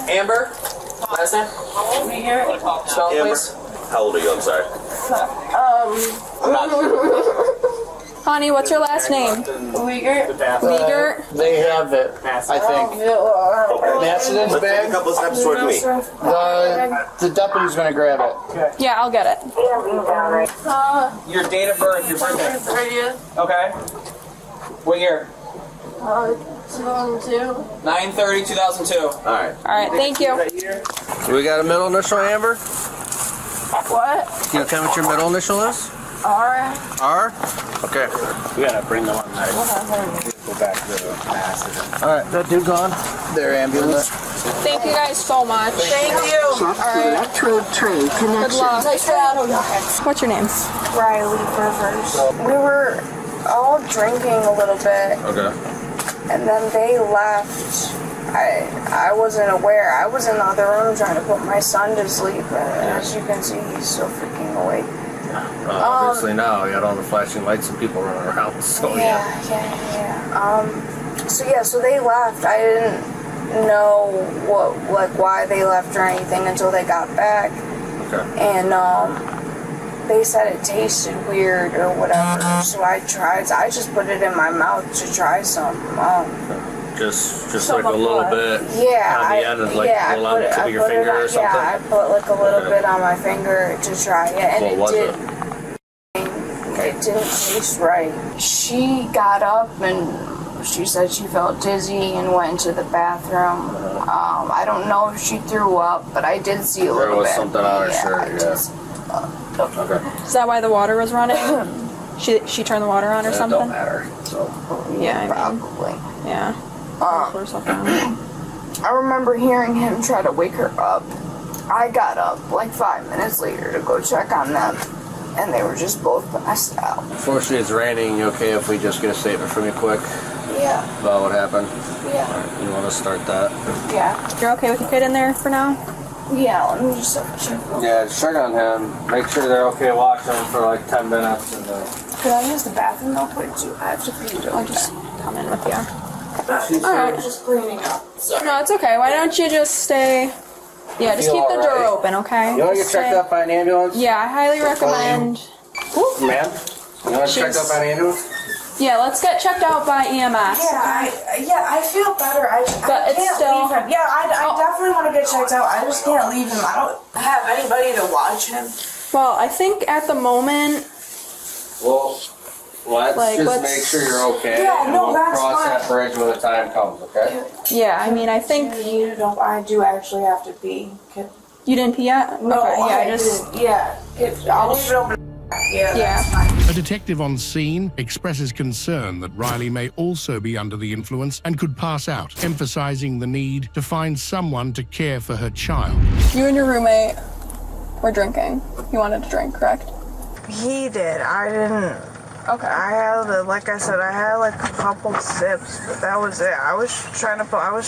Amber. Last name? Spell it, please. How old are you? I'm sorry. Honey, what's your last name? Uyghur. Uyghur. They have it, I think. The accident's Let's take bag. a couple steps towards me. The deputy's gonna grab it. Yeah, I'll get it. Your date of birth, your birthday. 30th. Okay. What year? 2002. 9/30/2002. Alright. Alright, thank you. So we got a middle initial, Amber? What? Can you tell me what your middle initial is? Alright. R? Okay. We gotta bring them on night. Go back to the accident. Alright, that dude gone? Their ambulance. Thank you guys so much. Thank you. Check the electrode tray Good connection. luck. What's your name? Riley Rivers. We were all drinking a little bit, Okay. and then they left. I wasn't aware. I was in the other room trying to put my son to sleep, and as you can see, he's still freaking awake. Obviously now, you got all the flashing lights and people running around, so yeah. So they left. I didn't know why they left or anything until they got back. Okay. And they said it tasted weird or whatever. So I tried. I just put it in my mouth to try some. Just like a little bit Yeah, on the end of like a little on the tip of your finger or something? Yeah, I put like a little bit on my finger to try it, and What was it? It didn't taste right. She got up and she said she felt dizzy and went into the bathroom. I don't know if she threw up, but I did see a little bit. There was something on her shirt, Okay. Is that why the water was running? She turned the water on or It something? don't matter. So. Yeah, I mean, probably. yeah. I remember hearing him try to wake her up. I got up like 5 minutes later to go check on them, and they were just both passed out. Unfortunately, it's raining. You okay if we just get a statement from you quick Yeah. about what happened? Yeah. You want to start that? Yeah. You're okay with your kid in there for now? Yeah, let me just check. Yeah, just check on him. Make sure they're okay watching him for like 10 minutes. And Could I use the bathroom real quick too? I have to pee. I'll just come in with you. Alright. Just cleaning up. Sorry. No, it's okay. Why don't you just stay... Yeah, just keep the door open, okay? You want to Just get checked stay- out by an ambulance? Yeah, I highly recommend... Ma'am? You want to check out by an ambulance? Yeah, let's get checked out by EMS. I feel better. I But it's can't still- leave him. Yeah, I definitely want to get checked out. I just can't leave him. I don't have anybody to watch him. Well, I think at the moment, Well, let's Like, just let's- make sure you're okay. Yeah, and no, we'll that's cross fine. that bridge when the time comes, okay? yeah, I mean, I think I do actually have to pee. you didn't pee yet. No, okay, yeah, I just didn't. I'll leave it open. Yeah, that's fine. A detective on scene expresses concern that Riley may also be under the influence and could pass out, emphasizing the need to find someone to care for her child. You and your roommate were drinking. You wanted to drink, correct? He did. I didn't. Okay. I had, like I said, I had like a couple sips, but that was it. I was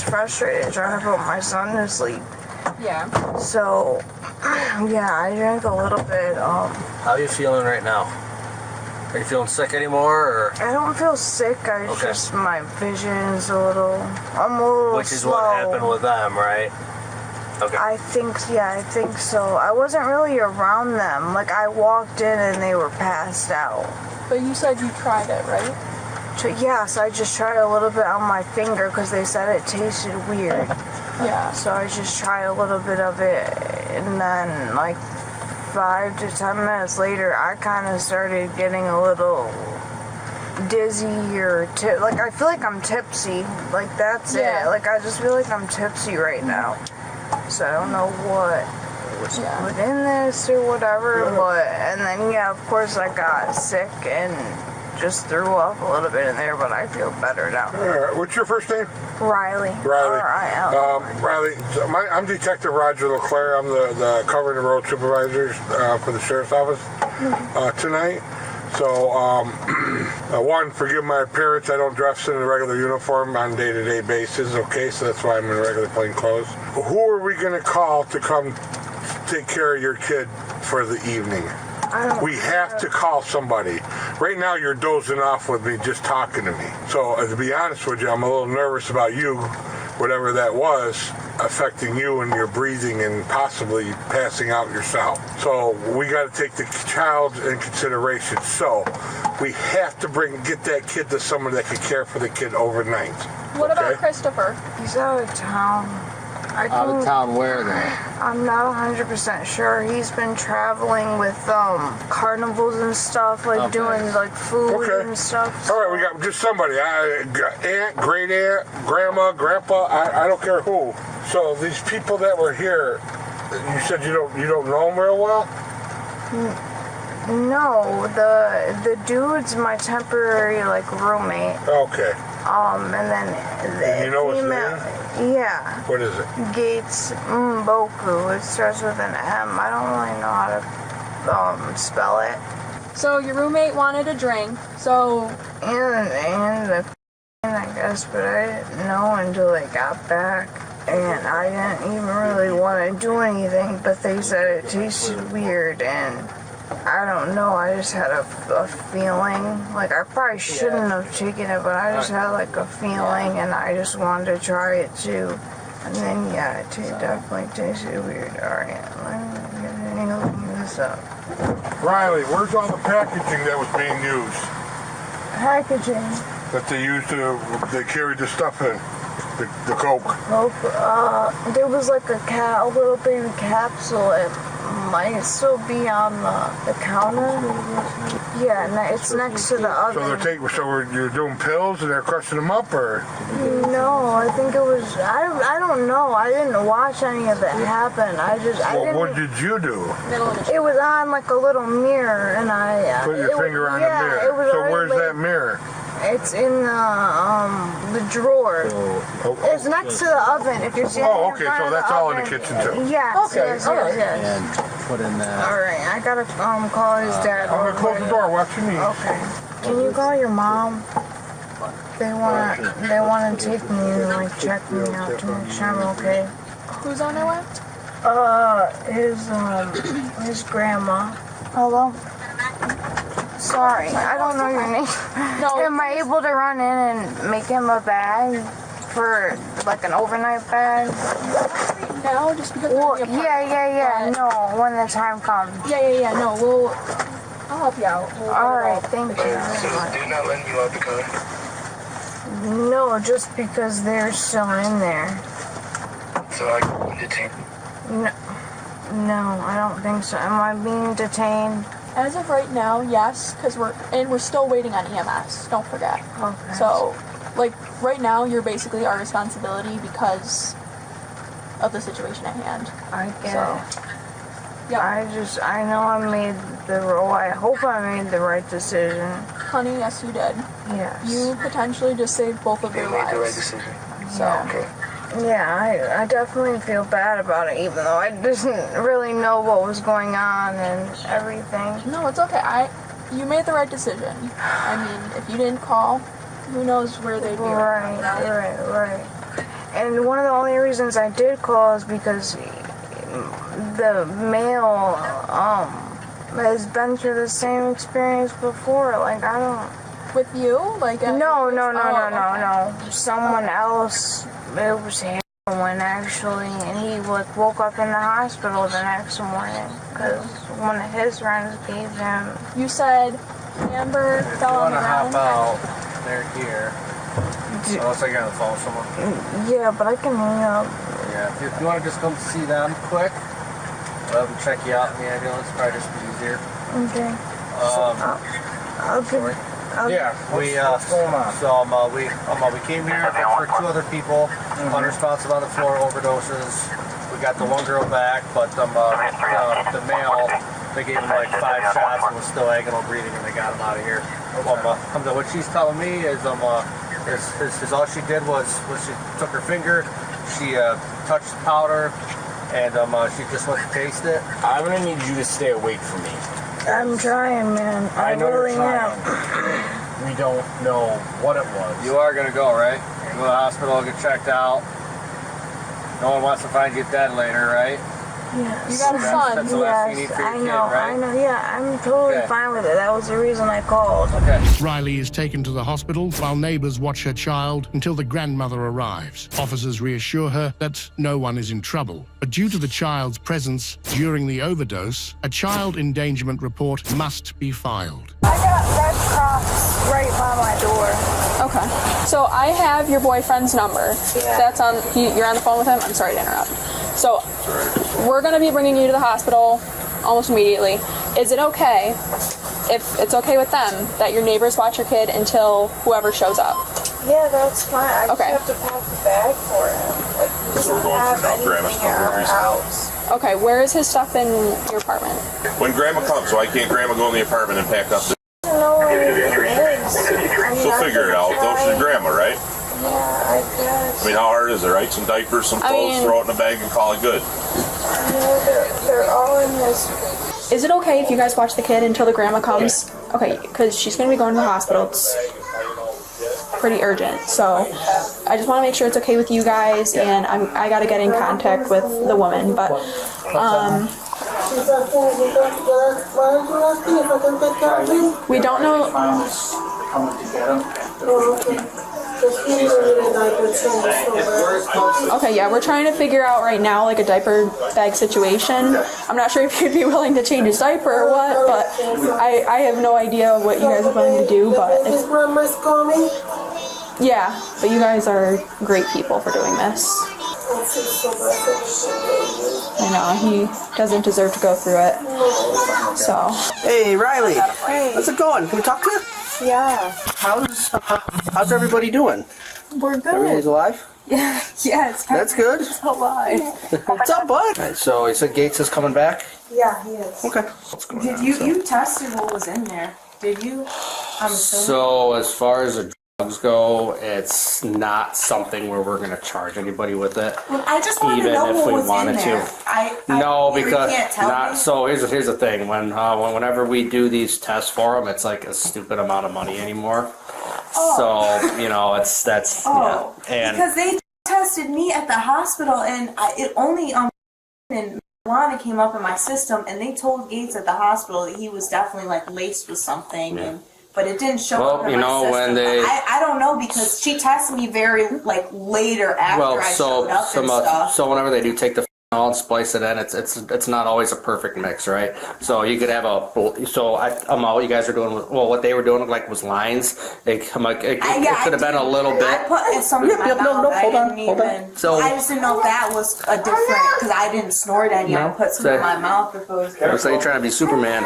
frustrated trying to put my son to sleep. Yeah. So, yeah, I drank a little bit. How are you feeling right now? Are you feeling sick anymore, or? I don't feel sick. Just my vision's I'm a little Which is slow. what happened with them, right? Okay. I think so. I wasn't really around them. Like, I walked in and they were passed out. But you said you tried it, right? Yes, I just tried a little bit on my finger because they said it tasted weird. Yeah. So I just tried a little bit of it, and then like 5 to 10 minutes later, I kind of started getting a little dizzy or like I feel like I'm tipsy. Like that's it. Like I just feel like I'm tipsy right now. So I don't know what was put in this or whatever, but and then of course I got sick and just threw up a little bit in there, but I feel better now. What's your first name? Riley. Riley, I'm Detective Roger LeClaire. I'm the covering the road supervisor for the sheriff's office tonight. So, one, forgive my appearance. I don't dress in a regular uniform on a day-to-day basis, okay? So that's why I'm in regular plain clothes. Who are we going to call to come take care of your kid for the evening? We have to call somebody. Right now, you're dozing off with me just talking to me. So, to be honest with you, I'm a little nervous about you, whatever that was, affecting you and your breathing and possibly passing out yourself. So, we got to take the child in consideration. So, we have to get that kid to someone that can care for the kid overnight. What about Christopher? He's out of town. Out of town where then? I'm not 100% sure. He's been traveling with carnivals and stuff, like doing like food and stuff. All right, we got just somebody. Aunt, great aunt, grandma, grandpa. I don't care who. So these people that were here, you said you don't know them real well. No, the dude's my temporary like roommate. Okay. And then the you know his female, name? Yeah. What is it? Gates Mboku. It starts with an M. I don't really know how to spell it. So your roommate wanted a drink. So and the I guess, but I didn't know until they got back. And I didn't even really want to do anything, but they said it tasted weird, and I don't know, I just had a feeling, like I probably shouldn't have taken it, but I just had like a feeling, and I just wanted to try it too. And then, yeah, it definitely tasted weird. Alright, let me look this up. Riley, where's all the packaging that was being used? Packaging? That they used they carried the stuff in, the Coke. Coke, there was like a little baby capsule. It might still be on the counter. Yeah, it's next to the oven. So you're doing pills and they're crushing them up, or? No, I think it was. I don't know. I didn't watch any of it happen. What did you do? It was on like a little mirror, and I put your finger on the mirror. So where's that mirror? It's in the drawer. It's next to the oven. If you're standing Oh, okay. So that's all in the kitchen too. Yes. Okay. Yes. And put in that. All right. I gotta call his dad. I'm gonna close the door. Watch your knees. Okay. Can you call your mom? They wanna take me and like check me out to make sure I'm okay. Who's on their way? His grandma. Hello. Sorry, I don't know your name. No. Am I able to run in and make him a bag for like an overnight bag? No, just because. Well, yeah. No, when the time comes. Yeah. No, I'll help you out. Alright, thank you. They're not letting you out the car? No, just because they're still in there. So I can detain you? No, I don't think so. Am I being detained? As of right now, yes, because we're still waiting on EMS. Don't forget. Okay. So, like right now, you're basically our responsibility because of the situation at hand. I get it. Yeah. I know I made I hope I made the right decision. Honey, yes, you did. Yes. You potentially just saved both of their lives. You made the right decision. So. Okay. Yeah, I definitely feel bad about it, even though I didn't really know what was going on and everything. No, it's okay. You made the right decision. I mean, if you didn't call, who knows where they'd be. Right. And one of the only reasons I did call is because the male has been through the same experience before. Like, I don't... With you? Like, No. Someone else. It was heroin, actually, and he woke up in the hospital the next morning because one of his friends gave him. You said Amber fell on the ground. If you want to hop out, they're here. Unless I got on the phone with someone. Yeah, but I can hang up. Yeah, if you want to just come see them quick, I'll have them check you out in the ambulance. Probably just be easier. Okay. What's going on? So we came here for 2 other people, unresponsive on the floor, overdoses. We got the one girl back, but the male, they gave him like 5 shots and was still agonal breathing, and they got him out of here. What she's telling me is all she did was she took her finger, she touched the powder, and she just went to taste it. I'm gonna need you to stay awake from me. I'm trying, man. I know really you're trying. am. We don't know what it was. You are gonna go, right? Go to the hospital, get checked out. No one wants to find you dead later, right? Yes. You got a son. That's the last thing you need for your kid, right? I know, yeah, I'm totally fine with it. That was the reason I called. Okay. Riley is taken to the hospital while neighbors watch her child until the grandmother arrives. Officers reassure her that no one is in trouble. But due to the child's presence during the overdose, a child endangerment report must be filed. I got Red Cross right by my door. Okay. So I have your boyfriend's number. Yeah. That's on. You're on the phone with him? I'm sorry to interrupt. So we're going to be bringing you to the hospital almost immediately. Is it okay, if it's okay with them, that your neighbors watch your kid until whoever shows up? Yeah, that's fine. I just Okay. have to pack the bag for him. Like, he doesn't have anything in our house. Okay, where is his stuff in your apartment? When Grandma comes, why can't Grandma go in the apartment and pack up the... I don't know where it is. She'll figure it out, though. She's Grandma, right? Yeah, I guess. I mean, how hard is it, right? Some diapers, some clothes, throw it in a bag and call it good. They're all in this. Is it okay if you guys watch the kid until the grandma comes? Okay, because she's going to be going to the hospital. It's pretty urgent. So I just want to make sure it's okay with you guys, and I got to get in contact with the woman. But, we don't know. Okay, yeah, we're trying to figure out right now like a diaper bag situation. I'm not sure if you'd be willing to change his diaper or what, but I have no idea what you guys are going to do. But yeah, but you guys are great people for doing this. I know, he doesn't deserve to go through it. So. Hey, Riley. Hey. How's it going? Can we talk to you? Yeah. How's everybody doing? We're good. Everybody's alive? Yeah, yes. That's good. It's alive. What's up, bud? All right, so you said Gates is coming back? Yeah, he is. Okay. Did you tested what was in there? Did you? I'm assuming. So as far as the drugs go, it's not something where we're going to charge anybody with it. Well, I just wanted to even know if what we was wanted in there. to. No, because can't tell not. me. So here's the thing. Whenever we do these tests for them, it's like a stupid amount of money anymore. Oh. So that's Oh, yeah. And because they tested me at the hospital, and it only and marijuana came up in my system, and they told Gates at the hospital that he was definitely like laced with something, but it didn't show up in my system. when they I don't know, because she tested me very like later after I showed up and stuff. so whenever they do take the and splice it in. It's not always a perfect mix, right? So you could have what you guys are doing. What they were doing was lines. It could have been a little bit. I put some in my mouth. Hold on. So I just didn't know if that was a different, because I didn't snort any. I put some in my mouth before. Looks like you're trying to be Superman.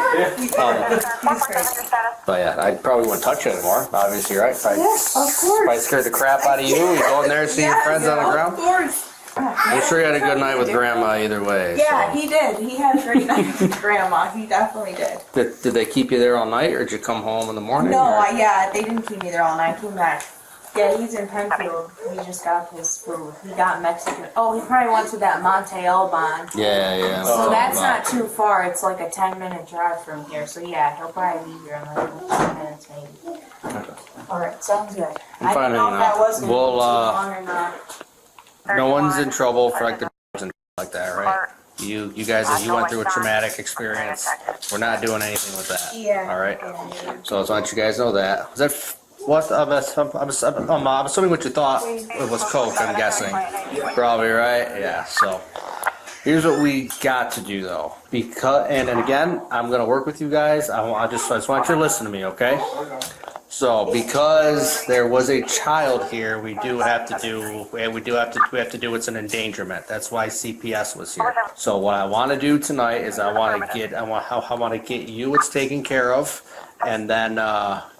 But yeah, I probably wouldn't touch it anymore. Obviously, right? Yes, of course. If I scared the crap out of you, you go in there and see your friends on the ground. Of course. I'm sure you had a good night with Grandma either way. Yeah, so. he did. He had a great night with Grandma. He definitely did. Did they keep you there all night, or did you come home in the morning? No, yeah, they didn't keep me there all night. I came back. Yeah, he's in Penfield. He just got his food. He got Mexican. Oh, he probably went to that Monte Alban. Yeah. So that's not too far. It's like a 10-minute drive from here. So yeah, he'll probably be here in like 10 minutes maybe. Okay. All right, sounds good. I'm I fine didn't know if that was going to be too We'll, long or not. No one's in trouble for like the and like that, right? You guys, if you went through a traumatic experience, we're not doing anything with that. Yeah. All right. So I just want you guys to know that. Was that what? I'm assuming what you thought it was Coke. I'm guessing. Probably right. Yeah. So here's what we got to do though, because and again, I'm gonna work with you guys. I just want you to listen to me, okay? So because there was a child here, we have to do it's an endangerment. That's why CPS was here. So what I want to do tonight is I want to get you it's taken care of, and then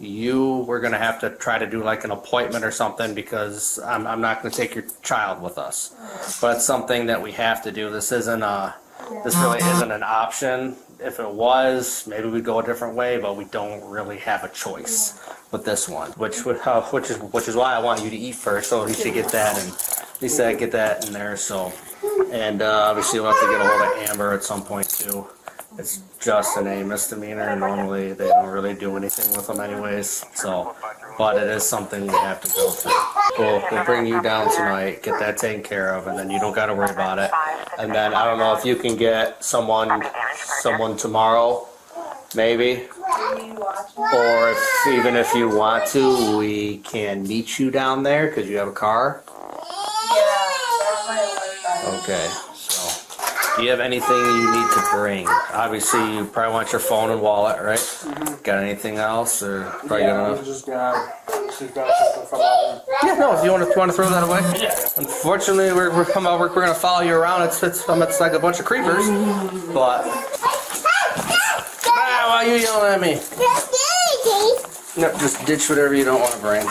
we're gonna have to try to do like an appointment or something, because I'm not gonna take your child with us, but it's something that we have to do. This really isn't an option. If it was, maybe we'd go a different way, but we don't really have a choice with this one, which is why I want you to eat first, so at least you get that, and at least I get that in there. So, and obviously we'll have to get a hold of Amber at some point too. It's just a misdemeanor. Normally they don't really do anything with them anyways. So, but it is something we have to go through. We'll bring you down tonight, get that taken care of, and then you don't got to worry about it. And then I don't know if you can get someone tomorrow, maybe, or even if you want to, we can meet you down there because you have a car. Okay. Do you have anything you need to bring? Obviously, you probably want your phone and wallet, right? Mm-hmm. Got anything else, or probably got enough? She's got something from out there. Yeah, no. If you want to throw that away. Yeah. Unfortunately, we're gonna follow you around. It's like a bunch of creepers, but why are you yelling at me? No, just ditch whatever you don't want to bring.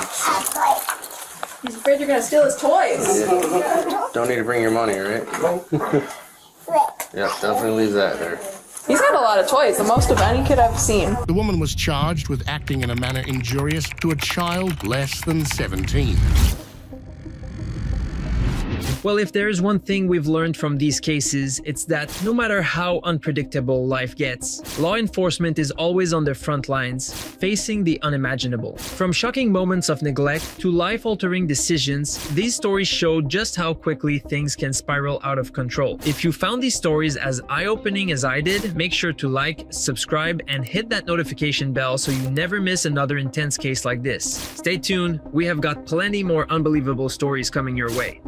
He's afraid you're gonna steal his toys. Yeah. Don't need to bring your money, right? Yeah, definitely leave that there. He's got a lot of toys, the most of any kid I've seen. The woman was charged with acting in a manner injurious to a child less than 17. Well, if there's one thing we've learned from these cases, it's that no matter how unpredictable life gets, law enforcement is always on the front lines, facing the unimaginable. From shocking moments of neglect to life-altering decisions, these stories show just how quickly things can spiral out of control. If you found these stories as eye-opening as I did, make sure to like, subscribe, and hit that notification bell so you never miss another intense case like this. Stay tuned, we have got plenty more unbelievable stories coming your way.